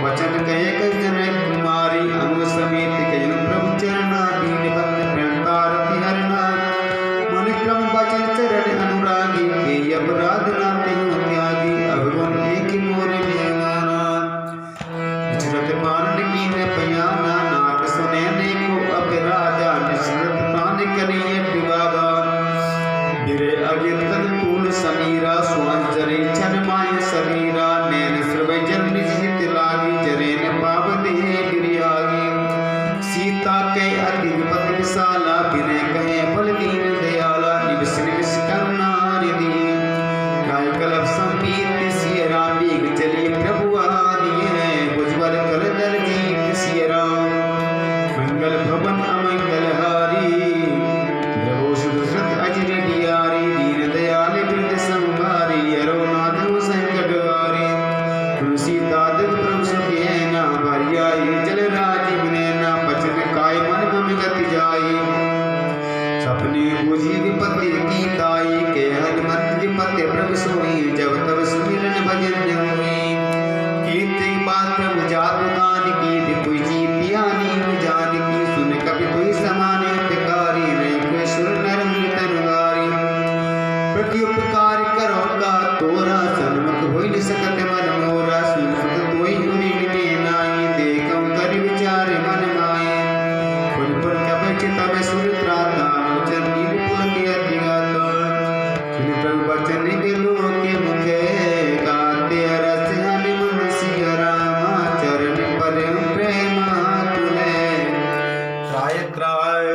वचन कहे कहि जनक कुमारी। अनु समेत कहिन प्रभु चरना, दीन बंधु प्रणता रति हरना। मन क्रम वचन चरण अनुरागी, के अपराध न तेहु त्यागी। अवगुण एक मोर मेहमाना, विचरत प्राण कीन बयाना। नाथ सुने को अपराधा, निश्चरत प्राण करिय विवादा। बिरे अगितन तूल समीरा, स्वांस जरे छन माय शरीरा। नैन श्रवै जन निज हित लागी, जरे न पाव देह गिरियागी। सीता के अति विपत विशाला, बिने कहे बल दीन दयाला। निविस निविस करुणा निधि, गाय कलप संपीत सिया राम। बेग चली प्रभु आदिये, भुजबल कर दल जीत सिया राम। मंगल भवन अमंगलहारी, द्रवहुष दशरथ अजय बिहारी। दीन दयाल मृद संहारी, रघुनाथ संकट हारी। तुलसीता दिव प्रभु सुखियना, भरियाई जल राजीव नैना। बचन काय मन मम गति जाई, सपने बुझी विपत्ति की ताई। के हनुमत विपत्ति प्रभु सोई, जब तब सुमिरन भजन होई। कीर्ति बात प्रभु जातु दान की, कोई जीत हानि जान की। सुन कपि कोई समान उपकारी, नहीं कोई सुर नर तनुहारी। प्रति उपकार करो का तोरा, सन्मुख होई न सकत मन मोरा। सुन सुत तोई ऋण में नाई, देखौ कर विचार मन माए। पुन पुन कपि चितव सुर त्राता, लोचन नील पुल के अति गाता। सुन प्रभु वचन गेलो के मुखे, गाते रस हनुमान सिया राम। चरण परम प्रेम तुले, त्राय त्राय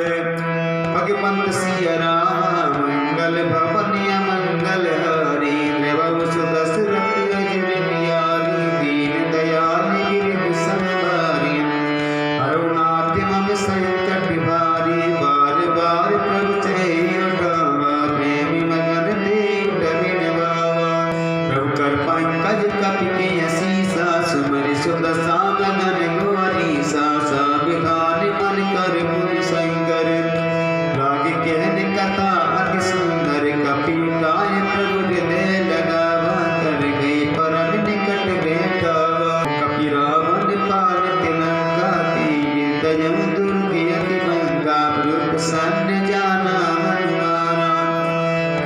भगवंत सिया राम। मंगल भवन मंगलहारी, द्रवहुष दशरथ अजय बिहारी। दीन दयाल मृद संहारी, रघुनाथ मम संकट हारी। बार बार प्रभु चरण उठावा, प्रेमी मगन देव डरि निभावा। प्रभु कर पंकज कपि के असीसा, सुमरि सुदशा गगन गौरीसा। विधान मन कर पुनि शंकर, लागे कहन कथा अति सुंदर। कपि गाय प्रभु हृदय लगावा, कर गई परम निकट बैठावा। कपि रावण काल तिलंगा, तीन दयम दुर्ग अति भंगा। रूप सन्न जाना हनुमाना,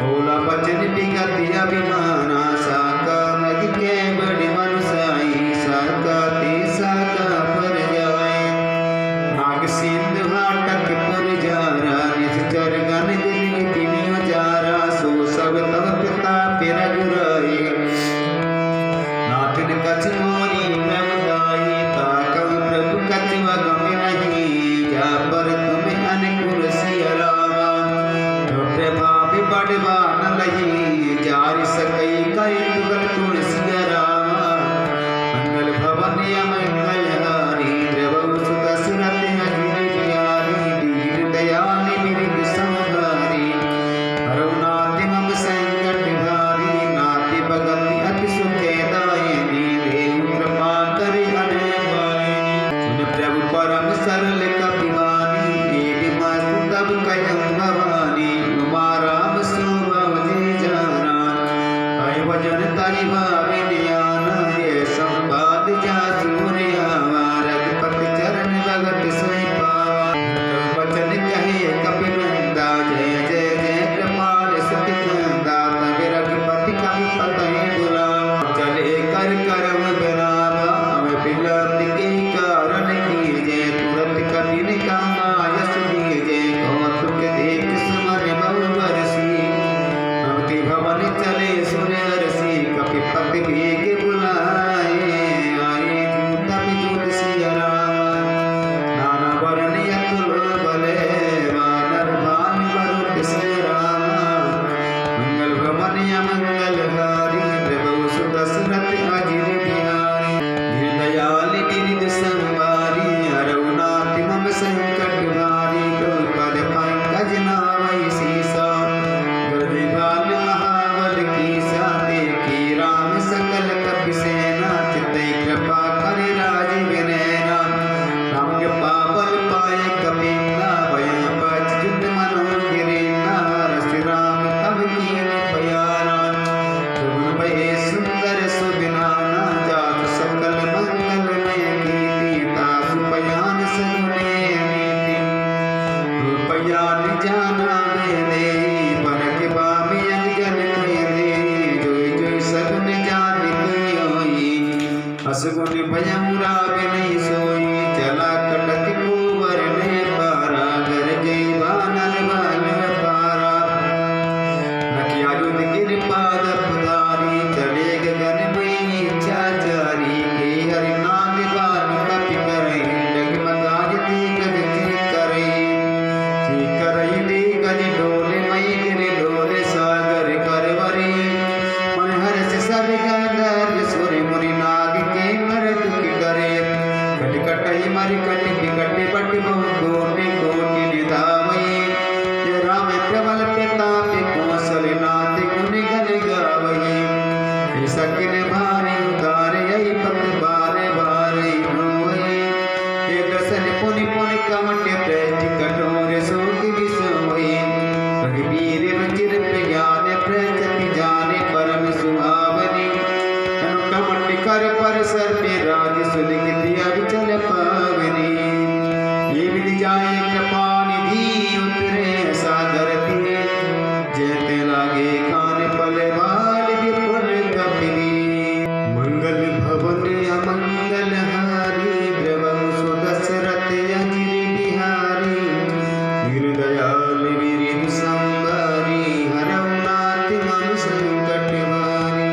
भोला बचन विगति अभिमाना। साका नदी के बड़े मनुसाई, साका ते भजन तारी भावे ध्यान ये संवाद जा सूर्या रघुपति चरण भगत सोई पावा वचन कहे कपि नंदा जय जय जय कृपाल सुति कंदा तब रघुपति कवि पतहि बुलावा चले कर करम बनावा हमें बिलंब के कारण कीजे तुरंत कठिन कामा यश दीजे कौतुक देख सुमन बहु बरसी भक्ति भवन चले सुरसी कपिपति भेग बुलाए आए जूत बिजूत सिया राम नाना वरण अतुल बले वानर भान वरुण से राम मंगल भवन अमंगल हारी प्रभु सुदशरथ अजिर बिहारी दीनदयाल गिरिध संवारी हरउनाथ मम संकट भारी द्रौपद पंकज नावै सीसा गरविभाल महाबल कीसा देखी राम सकल कपि सेना चितई कृपा करे राजीव नैना राम के पावल पाए कपीना भय बच युद्ध मनो गिरेना रस राम तब कीन प्यारा सुगुण भय सुंदर सुबिनाना जात सकल मंगलमय कीर्ति तासु पयान सगुने नीति रूपयान जाना दे परख बामी अनजन कह दे जोई जोई सगुन जान की होई असगुन भयम रावे नहीं सोई चला कटक कुंवर ने पारा घर जय बानर बान पारा रखिया युद्ध कृपा दपदारी चले गगन में इच्छा जारी के हरि नाम बान कपि करे डगमगाज दी गज ची करे दी गज डोले मई गिरे डोले सागर करवरी मन हर्ष सब गदर सुर मुरि नाग के मर दुख करे कट कटई मरि कट बिकट बट बहु कोटि कोटि निधावई ये राम प्रबल प्रताप कौशल नाथ गुण गण गावई सकिन भारी उतारे यही पत बारे बारे होई ये दर्शन पुनि पुनि कमट प्रेज कठोर शोक विसोई रघुवीर रुचिर प्रज्ञान प्रचति जाने परम सुहावनी कमट कर पर सर पे राज सुलिखित अविचल पावनी ये विधि जाए कृपा निधि उतरे सागर दिए जयते लागे कान पल बाल विपुल कपिनी मंगल भवन अमंगल हारी द्रवहु सुदशरथ अजिर बिहारी दीनदयाल गिरिध संवारी हरउनाथ मम संकट भारी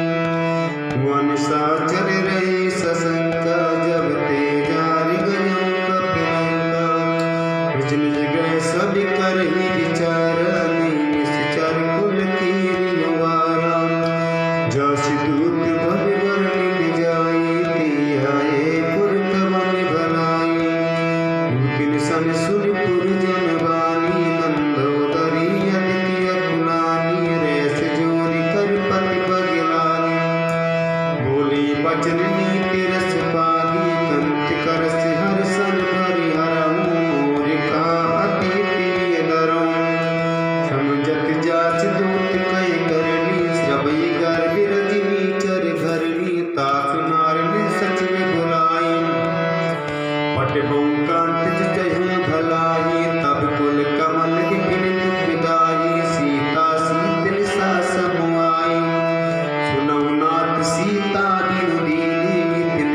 वन साचर रहे सशंका जब ते जारि गयो कपिलंका निज निज गए सब करहि विचार निश्चर कुल कीरि वारा जसि दूत भव वर्णि जाई ते आए पुरख मन भलाई दूतिन सन सुरपुर जनवानी मंदोदरी अदिति अकुलानी रेस जोरी कर पति बगलानी बोली बचन नीति रस पागी कंत करस हर्षन भरि हरहु मोरिका अति प्रिय दरहु समझत जाच दूत कह करनी श्रवई गर्भ रजनी चर घरनी ताक नारन सचिव बुलाई पट कांत जय भलाई तब कुल कमल विपिन दुख विदाई सीता शीतल सास मुआई सुनौ नाथ सीता बिनु दीनी नितिन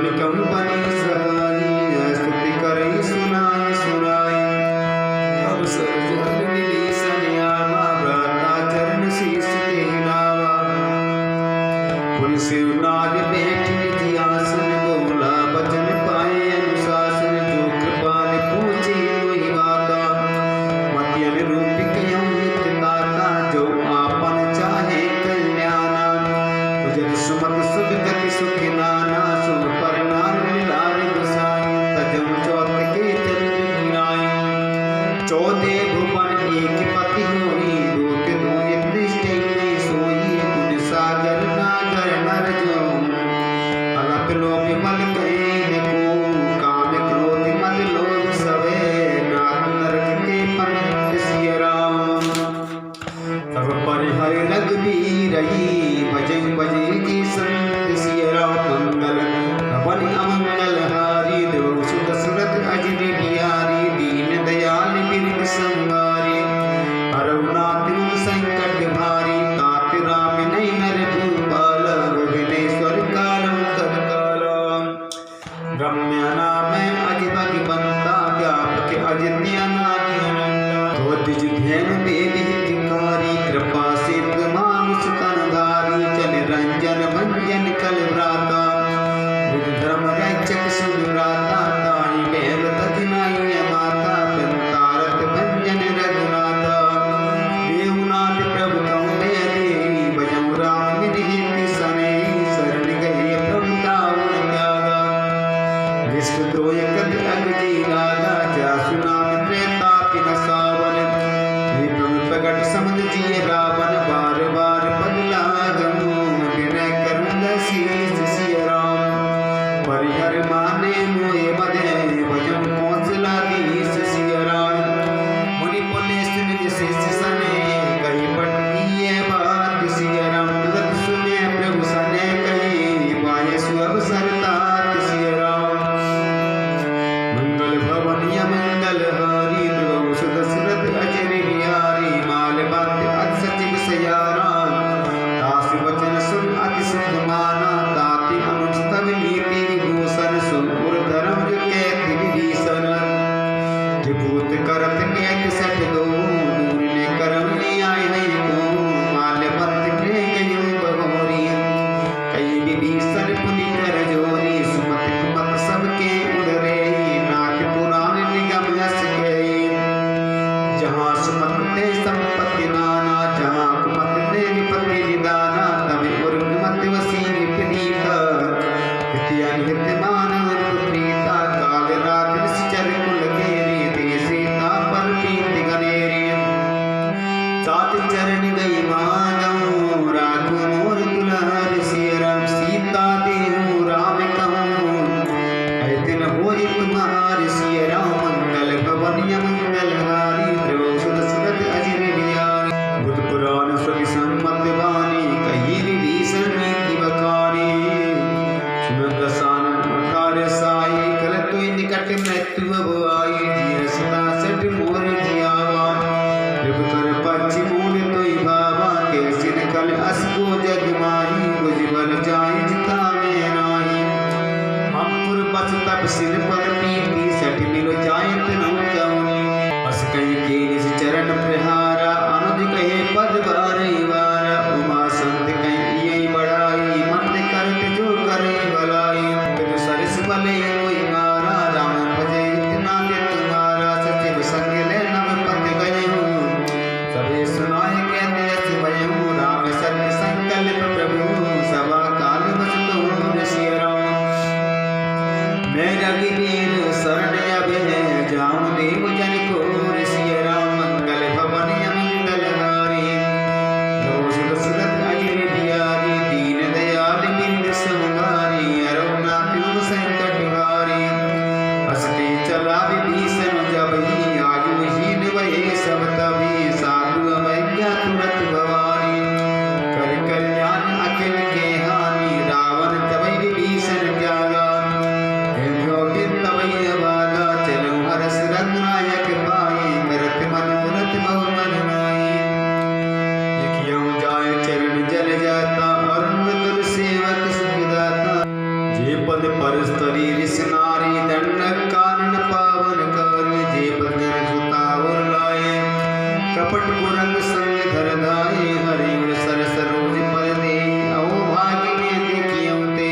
बन कहूँ बनी सहारी स्तुति करे सुनाई सुनाई अवसर जल मिली सनियावा भ्राता चरण शीश ते नावा पुन शिव नाग बैठ निधि आसन बोला बचन पाए अनुशासन जो कृपाल पूछे वही बाता मतियन रूप कयम नित्य दाता जो आपन चाहे कल्याणा तुझे सुमत सुख गति सुख नाना सो पर नार लार गुसाई तजम चौथ के चल गिराई चौदे भुवन एक पति होई दूत दुई दृष्टि में सोई गुण सागर नागर नर जो अलग लोभ मल कहीं को काम क्रोध मद लोभ सवे नाथ नरक के पंथ सिय राम तब परिहर रघुबीर भजन बजे जी संत सिय राम मंगल भवन अमंगल हारी देव सुत सुरत अजिर बिहारी दीन दयाल बिरद संहारी हरनाथ संकट भारी तात राम नहीं नर भूपाल भुवनेश्वर कालम कर कालम रम्य नाम अज भगवंता व्यापक अजित्य नादि अनंता तो तिज ध्यान देवी हितकारी कृपा सिद्ध मानुष तनधारी चल रंजन भंजन कल भ्राता बुद्ध धर्म रक्षक सुभ्राता ताई बेल तजनाई माता पंतारत भंजन रघुनाथा देवनाथ प्रभु कहूँ मैं देवी भजऊ राम निधि सने शरण गए प्रभु तावन त्यागा विश्व द्रोह कद अगजी लागा जासु नाम त्रेतापि न सावन हे प्रभु प्रगट समझ जिए रावण बार बार बदला गमो विनय करूँगा शीस सिय राम परिहर माने मोए मदे भजन कौशला दीस सिय राम मुनि बोले सुन शिष सने कही पटकिए बात सिय राम तुरंत सुने प्रभु सने कही पाए सुअवसर तात सिय राम मंगल भवन मंगल हारी देव सुत सुरत अजर बिहारी माल बात अति सचिव सयारा दास वचन सुन अति सुख माना ताति अनुज तब नीति विभूषण सुन उर धर्म जो कहति विभीषण त्रिभूत करत कहत सठ दो दूर ने करम ले आए है को माल्यवंत प्रे गयो बहोरी कई विभीषण पुनि कर जोरी सुमति कुमत सबके उधरे नाथ पुराण निगम यस गए जहाँ सुमत ते संपत्ति नाना जहाँ कुमत ते विपत्ति निदाना तभी उर्गमत वसी विपरीता विद्या नित्यमान प्रीता काल रात निश्चर कुल घेरी ते सीता पर प्रीति गनेरी सात चरण गई मानव राघव मोर दुलार सिय राम सीता देहु राम कहूँ है दिन होई तुम्हार सिय राम मंगल भवन मंगल हारी देव सुत सुरत अजिर बिहारी बुध पुराण सुनि सम्मत वाणी कही विभीषण नीति बखानी सुनंद सानन कार्य साई कल तुई निकट मृत्यु अब आई जिय सदा सठ मोर जियावा कृप कर पक्षी मूल तुई भावा कैसे निकल असको जग माही बुझवर जाई जिता में नाही हम पुर बस तब सिर पर पीती सठ मिलो जाए तनु कौनी अस कहीं के निज चरण प्रहारा अनुज कहे पद बारी वारा उमा संत कहीं यही बढ़ाई मंद करत जो करे भलाई फिर सरस भले कोई मारा राम भजे इतना दे तुम्हारा सचिव संग ले नव पद गए हूँ सबे सुनाए कहते यस भय हूँ राम सत्य संकल्प प्रभु सभा काल बस तो सिय राम मैं रघुवीर परस्तरी रिसनारी दंडक कानन पावन कर जे बंदर सुतावर लाए कपट कुरंग संग धर दाए हरि सर सरोज पर दे औ भाग्य में देखियों ते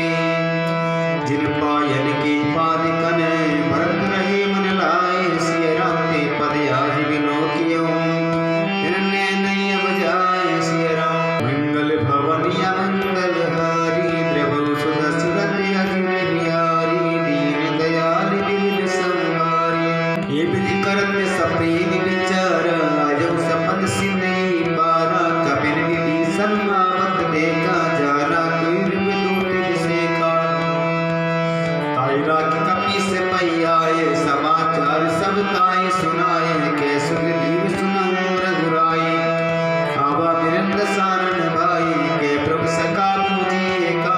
जिन पायल के पाद कन भरत रहे मन लाए सिय राम ते पद आज बिनो कियो निर्णय नहीं अब जाए सिय राम मंगल भवन या मंगल हारी द्रव सुध सुरत अजिर बिहारी दीन दयाल बिन संहारी ये विधि करत सप्रेम विचार आजो सपन सिंधि पारा कपिल विधि सन्मावत देखा जाला कुर विदूत से का तायरा की कपि से पैयाए समाचार सब ताई सुनाए के सुग्रीव सुनहु रघुराई आवा बिरंद सारन भाई के प्रभु सका पूजिए का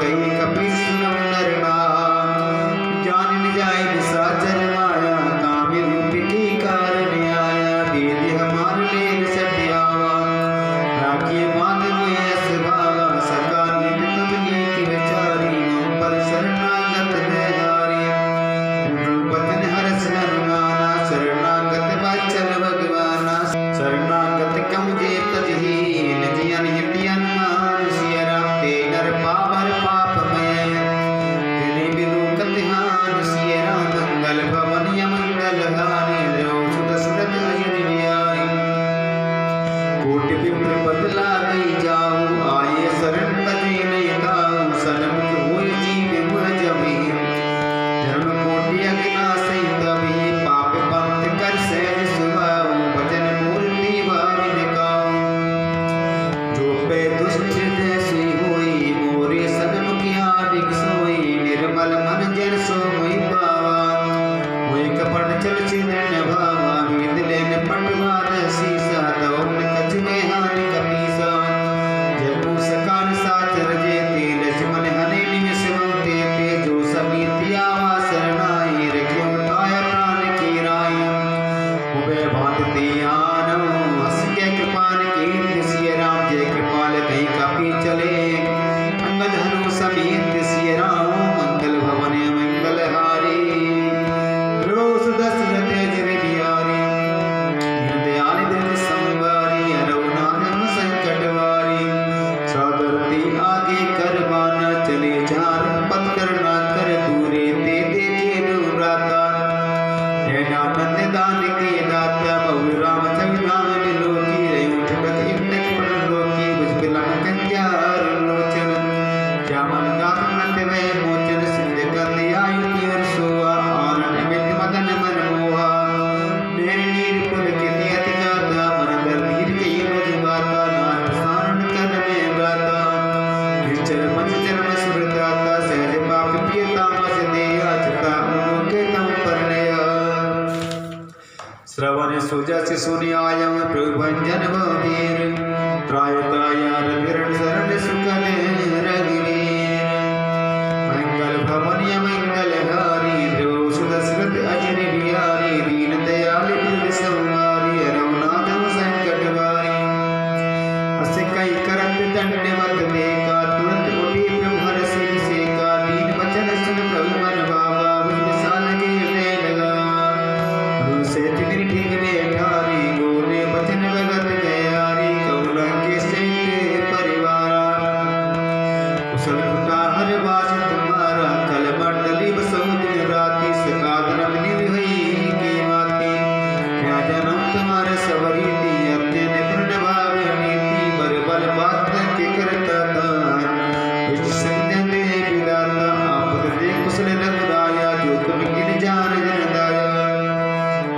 कई कपि सुनहु नर नाम जान न जाए निशाचर माया काम रूप की कारण आया वेद हमार लेन सत्यावा राखिए बांध में असभावा सका नीत तुम नीति विचारी नो पर शरणागत बेहारी बचन हरस नरमाना शरणागत बचन भगवाना शरणागत कम जे तजही नजियन हितियन मान सिय राम ते नर पावर पाप में तेने बिलोकत हान सिय राम मंगल भवन या मंगल हानि देव सुत सुरत अजिर बिहारी कोटि विप्र बदला गई जाऊं आए शरण तजे नहीं ताऊं सन्मुख होय जीव मुह जमी धर्म कोटि अग्ना सहित भी पाप पंथ कर सहज सुभाऊ भजन मूर्ति भाविन गाऊं जो पे दुष्ट जैसी होई मोरे सन्मुख आदिक सोई निर्मल मन जन सो मोहि पावा मोहि कपट चल चिन्ह भावा वेद लेन पटवार सीसा दौन कछ में हानि कपीसा जब सकान साचर जेते लक्ष्मण हने निमिष मोते ते जो समीति आवा शरणाई रखियो ताय प्राण की राय उबे बांधते आनो हस के कृपान कीर्ति सिय राम जय कृपाल कहीं कपि चले अंगद हनु समेत सिय राम मंगल भवन मंगल हारी रोज दशरथ अजिर बिहारी दयाल दिन संवारी रघुनाथ संकट वारी सादरती आगे करवाना चले झार पत करना कर दूरे ते देखे दुराता नंद दान के दाता बहु राम संविधान लोकी रयु ठटक इंटक पट लोकी बुझ बिलम कंजार लोचन श्यामन गात नंद में मोचन सिंध कंद आयु की और सोआ आनंद में मदन मन मोहा मेरे नीर पुल के नियत गाता मन दर नीर के रोज गाता नाथ सारण कर में गाता निश्चल मंच जन्म सुर गाता सहज पाप पियता मस देया चता के तम परनया श्रवण सुजस सुनि आयम प्रभु भंजन भवीर त्रायताया रविरण शरण सुकल रघुवीर मंगल भवन या मंगल हारी ध्रुव सुदशरथ अजिर बिहारी दीन दयाल बिरद संहारी रघुनाथ संकट वारी अस कई करत दंडवत देखा तुरंत उठी प्रभु हरषि सेका दीन वचन सुन प्रभु मन भावा बुझ विशाल के हृदय लगा से तिगरी ठीक बैठारी गोने वचन भगत गयारी कौला के सहित परिवारा कुशल कुटा हर बास तुम्हारा कल मंडली बसौ दिन राति सकादन अपनी विहई की माती क्या जन्म तुम्हारे सवरी दी अत्यन पूर्ण भाव नीति बर बल बात के करता था इस संध्या दे विदाता आपद दे कुशल रघुराया जो तुम किन जान जन दाया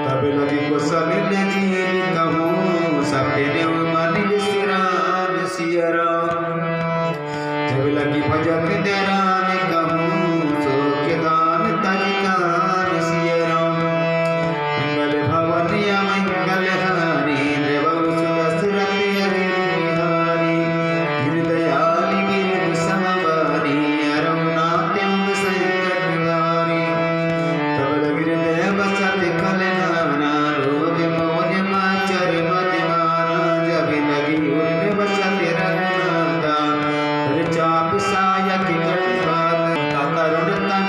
तब लगी कुशल ने जीव कहूँ सपने मन विश्राम सिय राम जब लगी भजन देरान कहूँ सो के दान तज कान सिय राम मंगल भवन या मंगल हारी देवौ सुदशरथ अजिर बिहारी दीन दयाल बिरद समवारी रघुनाथ संकट वारी तब लगी हृदय बसत कल नाना रोग मोह माचर मदिमाना जब लगी उर्न बसत रघुनाथा चाप सायक कटवात तरुणता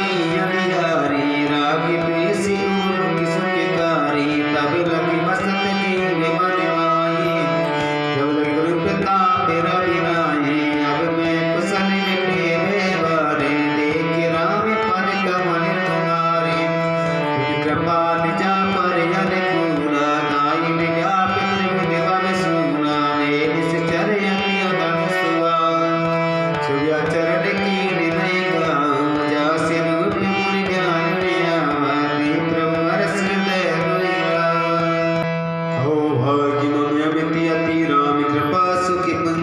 छुया चरण कीन नहीं गाऊं, जासे रूप मुर ध्यान में आवे, प्रभु हरस हृदय रोइया। हो भाग्य मम अमिति अति राम कृपा सुखि पुन,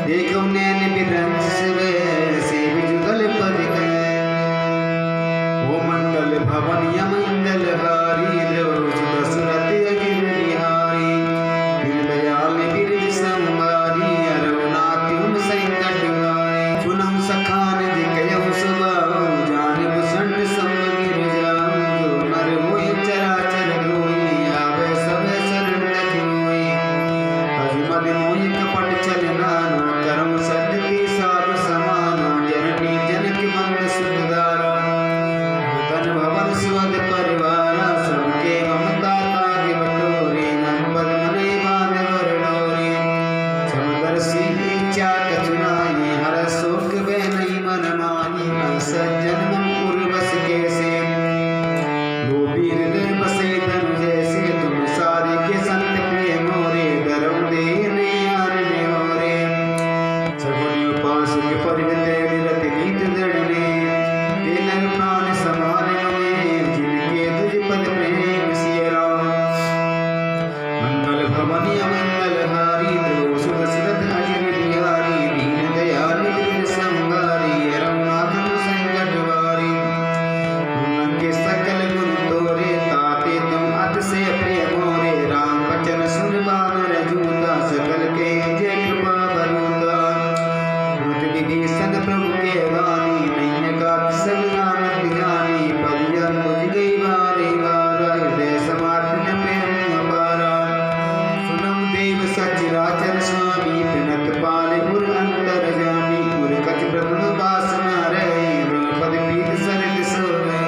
देखो नैन बिरंज सिवे सेव जुगल पद कह। ओ मंगल भवन यमंगल हारी, द्रव दशरथ अगिर बिहारी, दीनदयाल बिरज संहारी, अरहुनाथ तुम संकट हारी। सुनहु सखान जी कयहु सुबाहु, जानब संत संग गिर जाऊं, जो नर होय चराचर धोई, आवे सब शरण तज होई। अजमल मोहि कपट छल नाना, करम सद्गति साधु समाना, जननी जनक मंद सुख दारा, धन भवन सुवद परिवारा, सबके ममता तागे बटोरे, नंबर मने बांध वर डोरे। समदर्शी इच्छा कछु नाहि, हर शोक बह नहीं मन माही, सज्जन मम पुर बस कैसे, लोभी हृदय बसे धनु जैसे, तुम सारे के संत प्रिय मोरे, धर्म दे नहीं आन होरे। सगुनी उपासक परिगते निरत गीत दृढ़ने, ते नर प्राण समान में, जिनके तुझ पद प्रेम सिय राम। मंगल भवन अमंगल हारी, द्रव दशरथ अजिर बिहारी, दीन दयाल बिरज संहारी, रघुनाथ संकट हारी। उनके सकल गुण तोरे, ताते तुम अतिशय प्रिय मोरे, राम बचन सुन बानर जूता, सकल के जय कृपा बरूता। भूत विभीषण प्रभु के वाणी, नैया सब नानक जानी, परिया मुझ गई बारे बारा, हृदय समार्पण प्रेम अपारा। सुनम देव सचराचर स्वामी, पिनत पाले उर अंतर जामी, उर कच प्रथम वासना रहे, पद पीत सरित सोवे।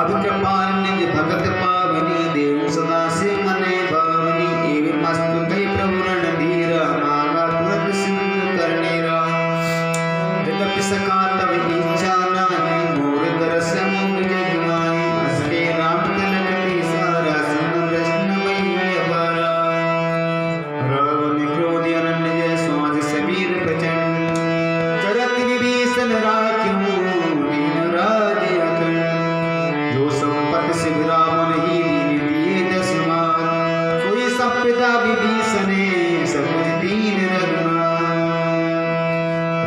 अधु कृपाल निज भगत पावनी, देव सदा से मने भावनी, एवं मस्तु कई प्रभु रणधीरा, मांगा तुरंत सिंधु करनेरा। यद्यपि सका तब इच्छा नाहि, मोर दरस मुख जग माहि, हंस के राम तिलक तीसारा, सुन प्रश्न वही अपारा। रावण क्रोध अनन्य जय, स्वाज समीर प्रचंड, करत विभीषण राख्यों, दीन राज अखंड। जो संपत्ति सिद्ध रावण ही दीन दिए दस मार, सोई सब पिता विभीषणे, सब कुछ दीन रघुनाथ।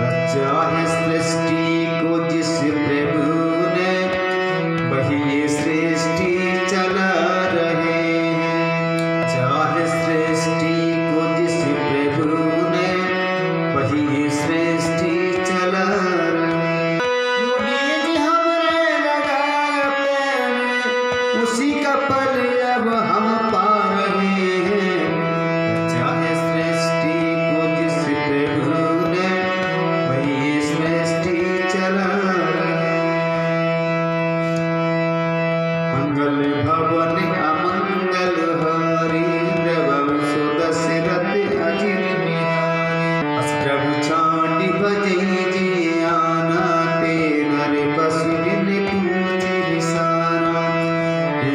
रचा है सृष्टि को जिस प्रभु ने, वही ये सृष्टि चला रहे हैं। चाहे सृष्टि को जिस प्रभु ने, वही ये सृष्टि चला रहे। जो बीज हमरे लगाया पैर में, उसी का फल अब हम पा रहे हैं। चाहे सृष्टि को जिस प्रभु ने, वही ये सृष्टि चला रहे। मंगल भवन अमंगल हारी, द्रव दशरथ अजिर बिहारी। अस प्रभु छांडी भजई जी आना, ते नर पशु बिन पूछे विसारा।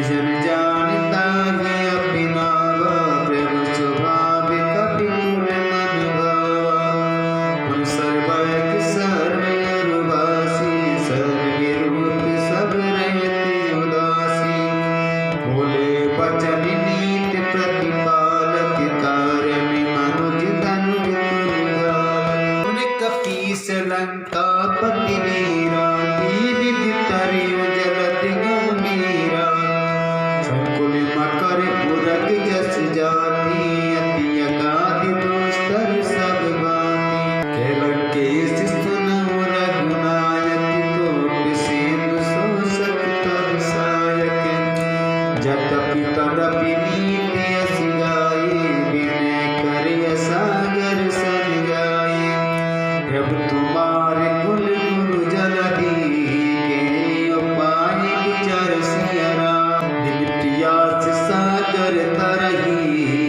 जन जानता ही अभिनावा, प्रभु स्वभाव कपि कुल मन भावा। उन सर्वैक सर्वैर्वासी, सर्वे रूप सब रहते उदासी। बोले वचन नीति प्रतिपालक, कारण मनुज धनुज तुल्य। उन कपीस लंकापति वीरा, विधि तरियो जलधि गंभीरा। संकुल मकर पुरग जस जाति, अति अगाधि दुस्तर सब भांति। केलक केस सुनहु रघुनायक, कोटि सेंधु शोषक तब सायक। जतपि तदपि नीति अस गाये, विनय करिय सागर सन जाये। प्रभु तुम्हारे कुल गुरु जलधि, के उपाय विचार सिया राम। दिल प्रियास सागर तरही,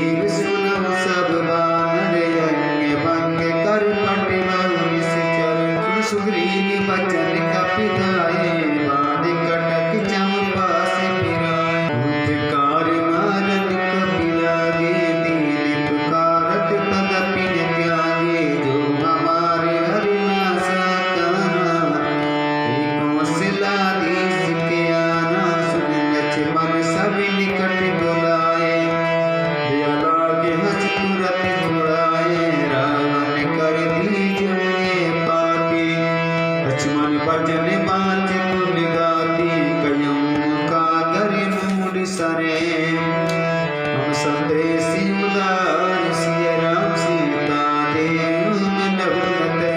सुग्रीव सुनौ सब बानर अंग भंग कर पट बहु निश्चर। सुग्रीव बचन कपिताए बाण कटक चंपास फिराए। भूतकार मारन कपि लागे दीन पुकारत तदपि न त्यागे। जो हमारे हरिनासा काना कौशलाधीश के आना। सुन लक्ष्मण सब निकट बुलाए दया लागे हंस तुरत छुड़ाए। रावण कर दीजिए पाती लक्ष्मण भजन बाँच गुण गाती। कयौं कागर मूढ़ सरे हम संदेशी उदार। सिय राम सीता देव मन भुलते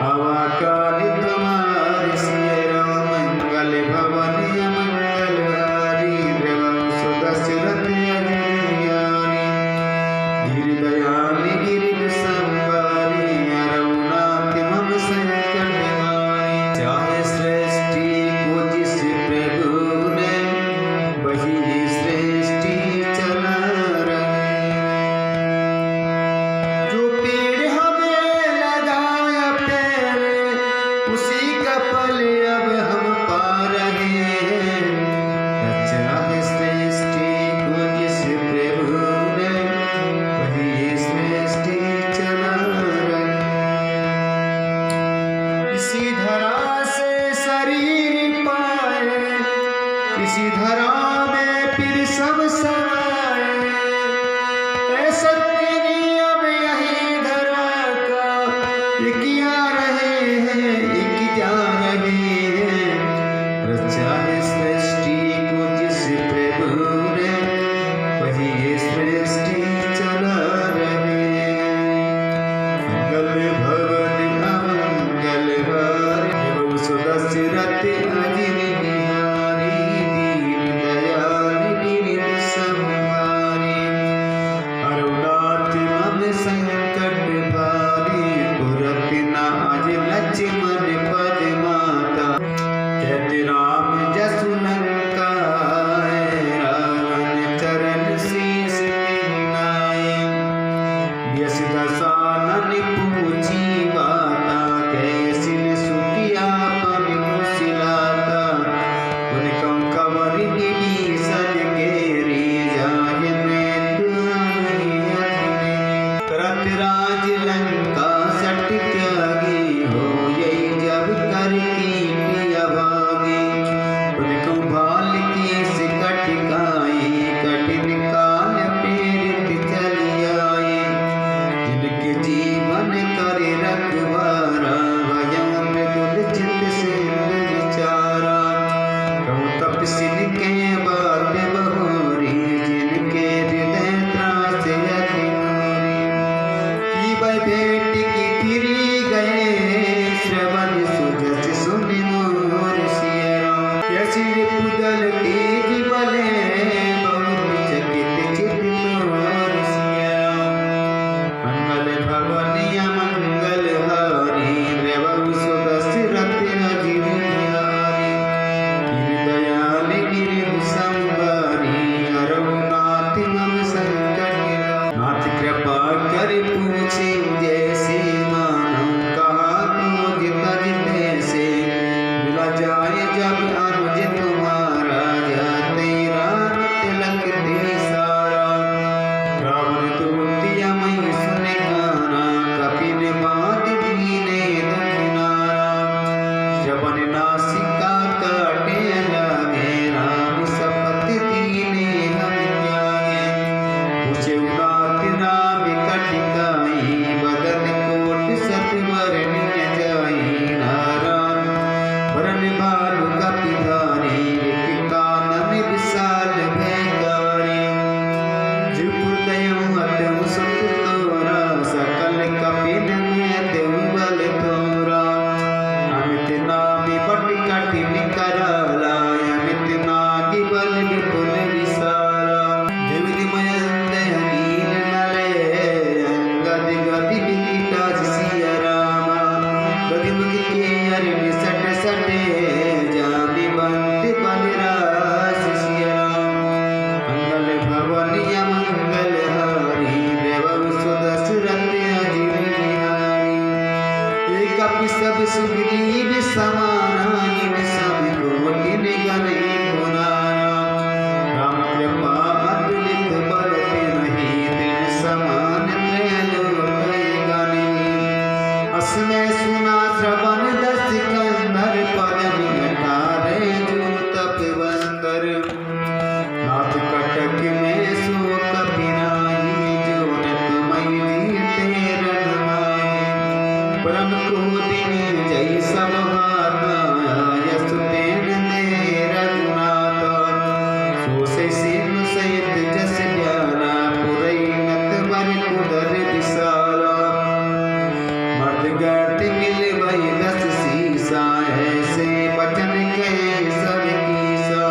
हवा काल तुम्हार। सिय राम मंगल भवन अमंगल हारी। रघुवंश दशरथ अजिर बिहारी। धीर दयाल गिरिव संवारी। रघुनाथ मम संकट हारी। चाहे सृष्टि को जिस प्रभु ने वही सृष्टि चला रहे। जो पेड़ हमें लगाया पहले उसी का फल अब हम पा रहे हैं। रचा है सृष्टि को जिस प्रभु ने वही सृष्टि चला रहे। इसी धरा से शरीर पाए इसी धरा में फिर सब समाए। ऐ सत्य नियम यही धरा का एक आ रहे हैं एक जा रहे हैं। रचा है सृष्टि को जिस प्रभु ने वही सृष्टि चला रहे। मंगल भवन अमंगल हारी। रघुवंश दशरथ अजिर बिहारी। दीन दयाल गिरिव संवारी। रघुनाथ मम संकट भारी। तुरत नाज लक्ष्मण पद माता। कहते राम जसु लंका रावण चरण शीस नाए। यस दसानन पूछी बाता। कैसी न सुखिया पन कुशलाता। उनकं कंवर विभीषण घेरी। जाहि मृत्यु अधीने। करत राज लंका सट त्यागी। होई जब कर कीनी अभागी। उनकं भाल केस कटकाई। कठिन काल प्रेरित चली आए। जिनके जीवन करे रखवारा। भयं मृदुल चित सिंधु विचारा। कहूँ तपस्विन के बात बहोरी। जिनके हृदय त्रास अति मोरी। की भय भेंट की फिरी गए श्रवण सुजस सुनि मोर। सिय राम कैसी रिपुदल तेज बले बहुत चकित चित तोर। सिय राम मंगल भवन अमंगल हारी। रघुवंश दशरथ अजिर बिहारी। धीर दयाल गिरिव संवारी। रघुनाथ मम संकट हारी। नाथ कृपा कर पूछे जैसे मानो। कहा तो तज तैसे। मिला जाए जब अनुज तुम्हारा। जाते राम तिलक ते सारा। रावण तुतिया मई सुने गाना। कपिन बात दीने दुखिनारा। श्रवण नासिका काटे लागे। राम शपथ दीने हम त्यागे। पूछे नाथ नाम कटिकाई। उदर विशाला। मर्द गैत मिल वही 10 सीसा, ऐसे बचन के सब कीसा।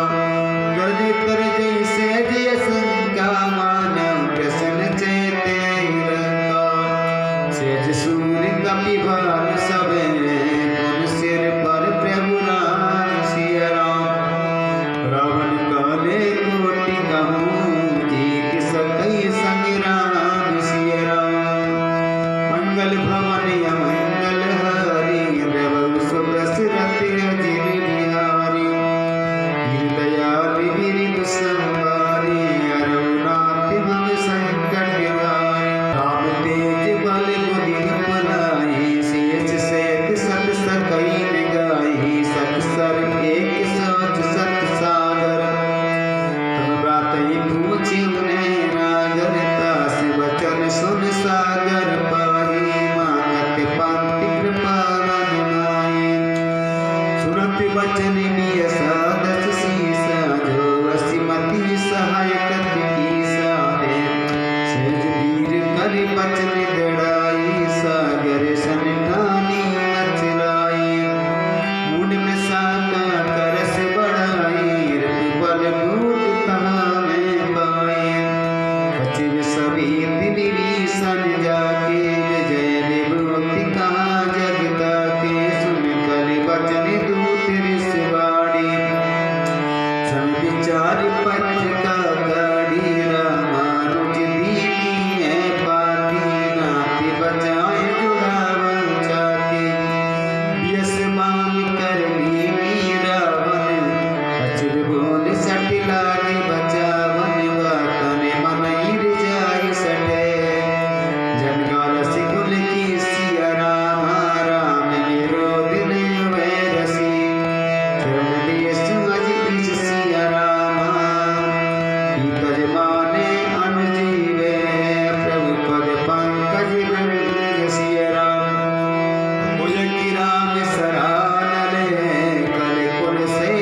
गर्द कर जैसे जय शंका, मानव प्रसन्न चेते रंगा। सेज सूर्य कपि भानु सबे, पुन सिर पर प्रभु राम सिया राम। रावण काले कोटि कहूँ, जीत सकई संग्राम सिया राम। मंगल भवन अमंगल हारी, द्रवहु सुख दशरथ अजिर बिहारी। दीनदयाल बिरिदु संवारी, अरुणाति मम संकट निवारी। राम तेज बल बुद्धि उपनाई, सियच सैत सत सकई निगाही। सत सर एक सोच सत सागर, तब बातई पूछि उन्हें नागर। तास वचन सुन सागर पाही, मांगत पंक्ति कृपा मन माही। सुनत वचन बिय सादस सीसा, जो असिमति सहाय कति कीसा। सहज वीर कर बचन दृढ़ाई, सागर सन ठानी मचलाई। मूढ़ में साका करस बढ़ाई, बल भूत कहाँ में पाए। सचिव सभी विभीषण जाके, विजय विभूति कहाँ जगता के। सुन कर वचन दूत ऋषवाणी, सब विचार पत्र का गाड़ी। रामानुज दीनी है पाती, नाति बचाए जुड़ावन चाके। यस मान कर ली रावण, सचिव बोल सट लागे बचावन। वातन मन इर जाय सटे, जनगा रसिकुल की सिया राम। राम विरोध ने वै रसी, चरण देश अज इस सिया राम। पीतज माने अनुजीवे, प्रभु पद पंकज रंग सिया राम। भुज गिराम सरानले, कल कुल से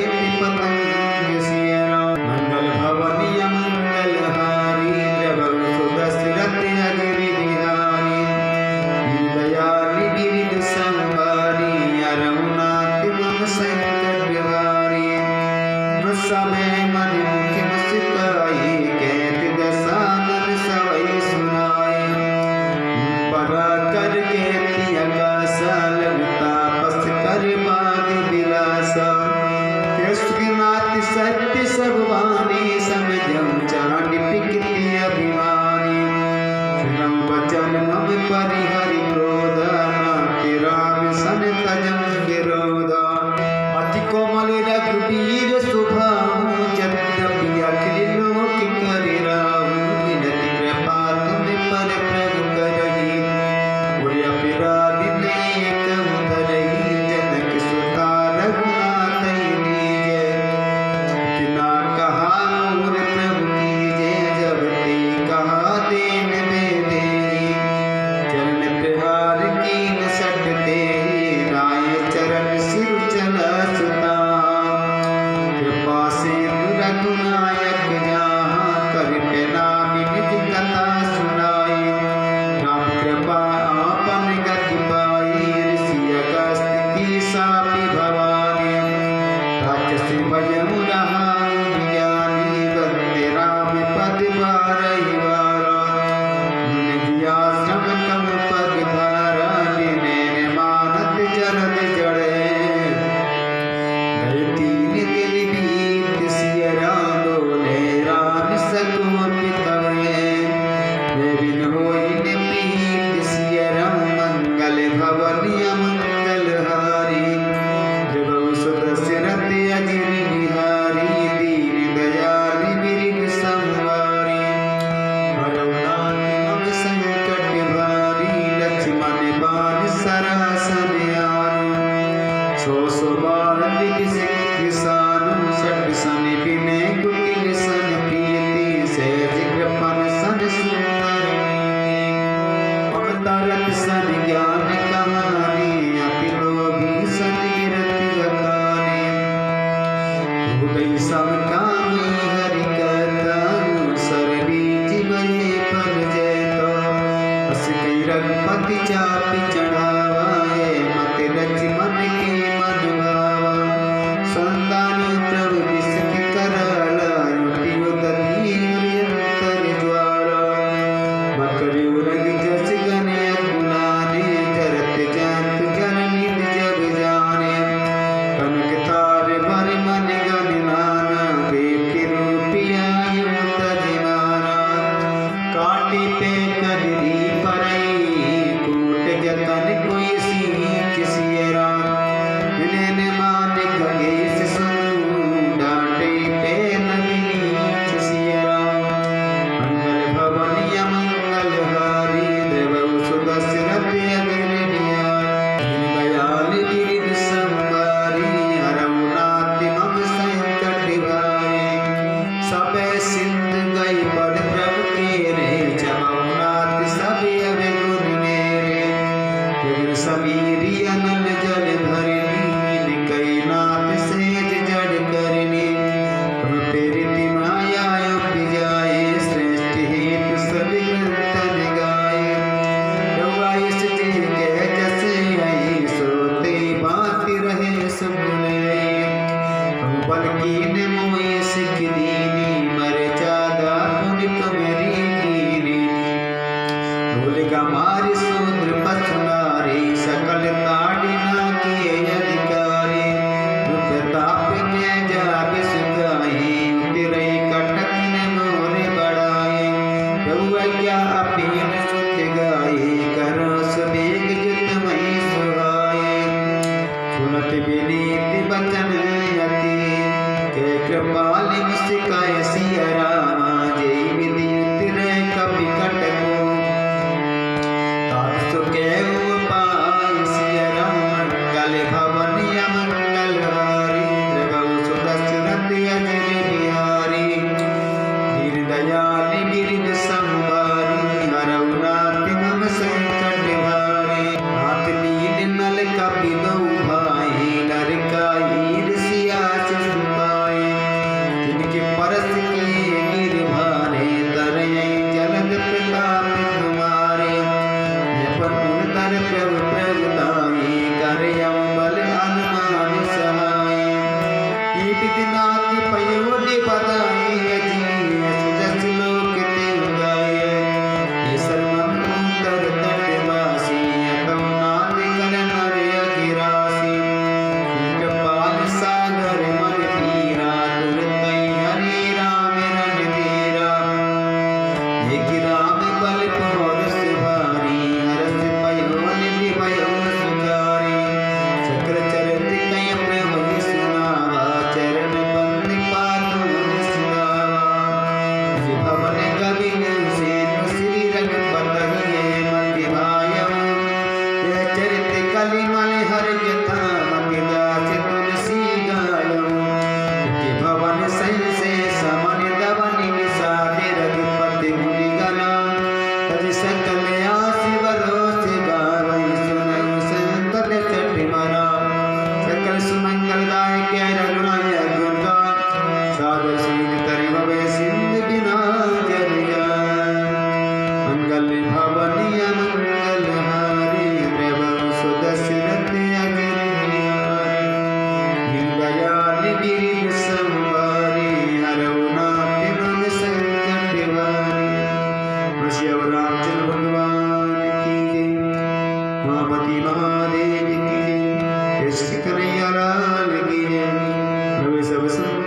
पतंग सिया राम। मंगल भवन अमंगल हारी, द्रवहु सुख दशरथ अजिर बिहारी। दीनदयाल बिरिदु संवारी, अरुणाति मम संकट निवारी। समय मन मुख मुस्काई, कहत दसानन सवै सुनाई। परा कर कहती आकाशा, लघु तापस कर बाग विलासा। कृष्णनाथ सत्य सब वाणी, समझम चांड प्रकृति अभिमानी। सुनम वचन मम परिहरि क्रोधा, नाति राम सन तजम विरोधा। अति कोमल रघुबीर सुभाऊ, यद्यपि अखिल लोक करि राहु। विनति कृपा तुम पर प्रभु करही, उर अपराध नेक धरही। जनक सुता रघुनाथ दीजे, किना कहा मोर प्रभु कीजे। जब ते कहा देन बेदेही, चरण प्रहार की रघुपति चापि चढ़ावा मत रच मन के मन भावा संतान प्रभु विषि कराला युति उदती अंतर ज्वाला मकर उरग जस गने गुलाने जरत जंत जन निध जग जाने कनक तार भर मन गन नाना देव के रूपिया युत जिनाना काटी पे कदरी जतन कोई सी किसी राम मिलन मान गए सुन डांटे पे नबी किसी राम मंगल भवन या मंगल हारी देव सुदशरथ अग्रनिया दयाल गिरिध संवारी हरउनाथ मम संकट भारी सब सिंध गई पद प्रभु के रे जमउनाथ सब अवगुण समीरी अनल जल भरनी कई नाथ सेज जड़ करनी प्रेरित माया जाए श्रेष्ठ हेतु सब ग्रंथन गाए रवाइस जी के जैसे आई सोते बात रहे सुने बल्कि ने मोए सिख दीनी मर जादा पुन तुम्हारी कीनी भूलगा मारी सूद्र पसुनारी सकल ताड़िना किए अधिकारी प्रताप ने जाग सुखाई उतरे कटक ने मोरे बढ़ाए प्रभु अपील सुख गाये करो सुबेग जुत मई सुहाए सुनत विनीत बचन अति के कृपाल मुस्काय सिया रामा जय विधि उतरे कवि कटको तात सुखे दयाली गिरिध संवारी हरउनाथ मम संकट भारी नाथ नील नल कपि दो भाई नर का ईर्ष्या से छुपाए जिनके परस किए गिर भारे तरय जलद प्रताप तुम्हारे पर उतर प्रभु प्रभुताई करयम बल हनुमान सहाय ये विधिनाथ पयोधि बधाई महादेव की जय। श्री कन्हैया लाल की जय।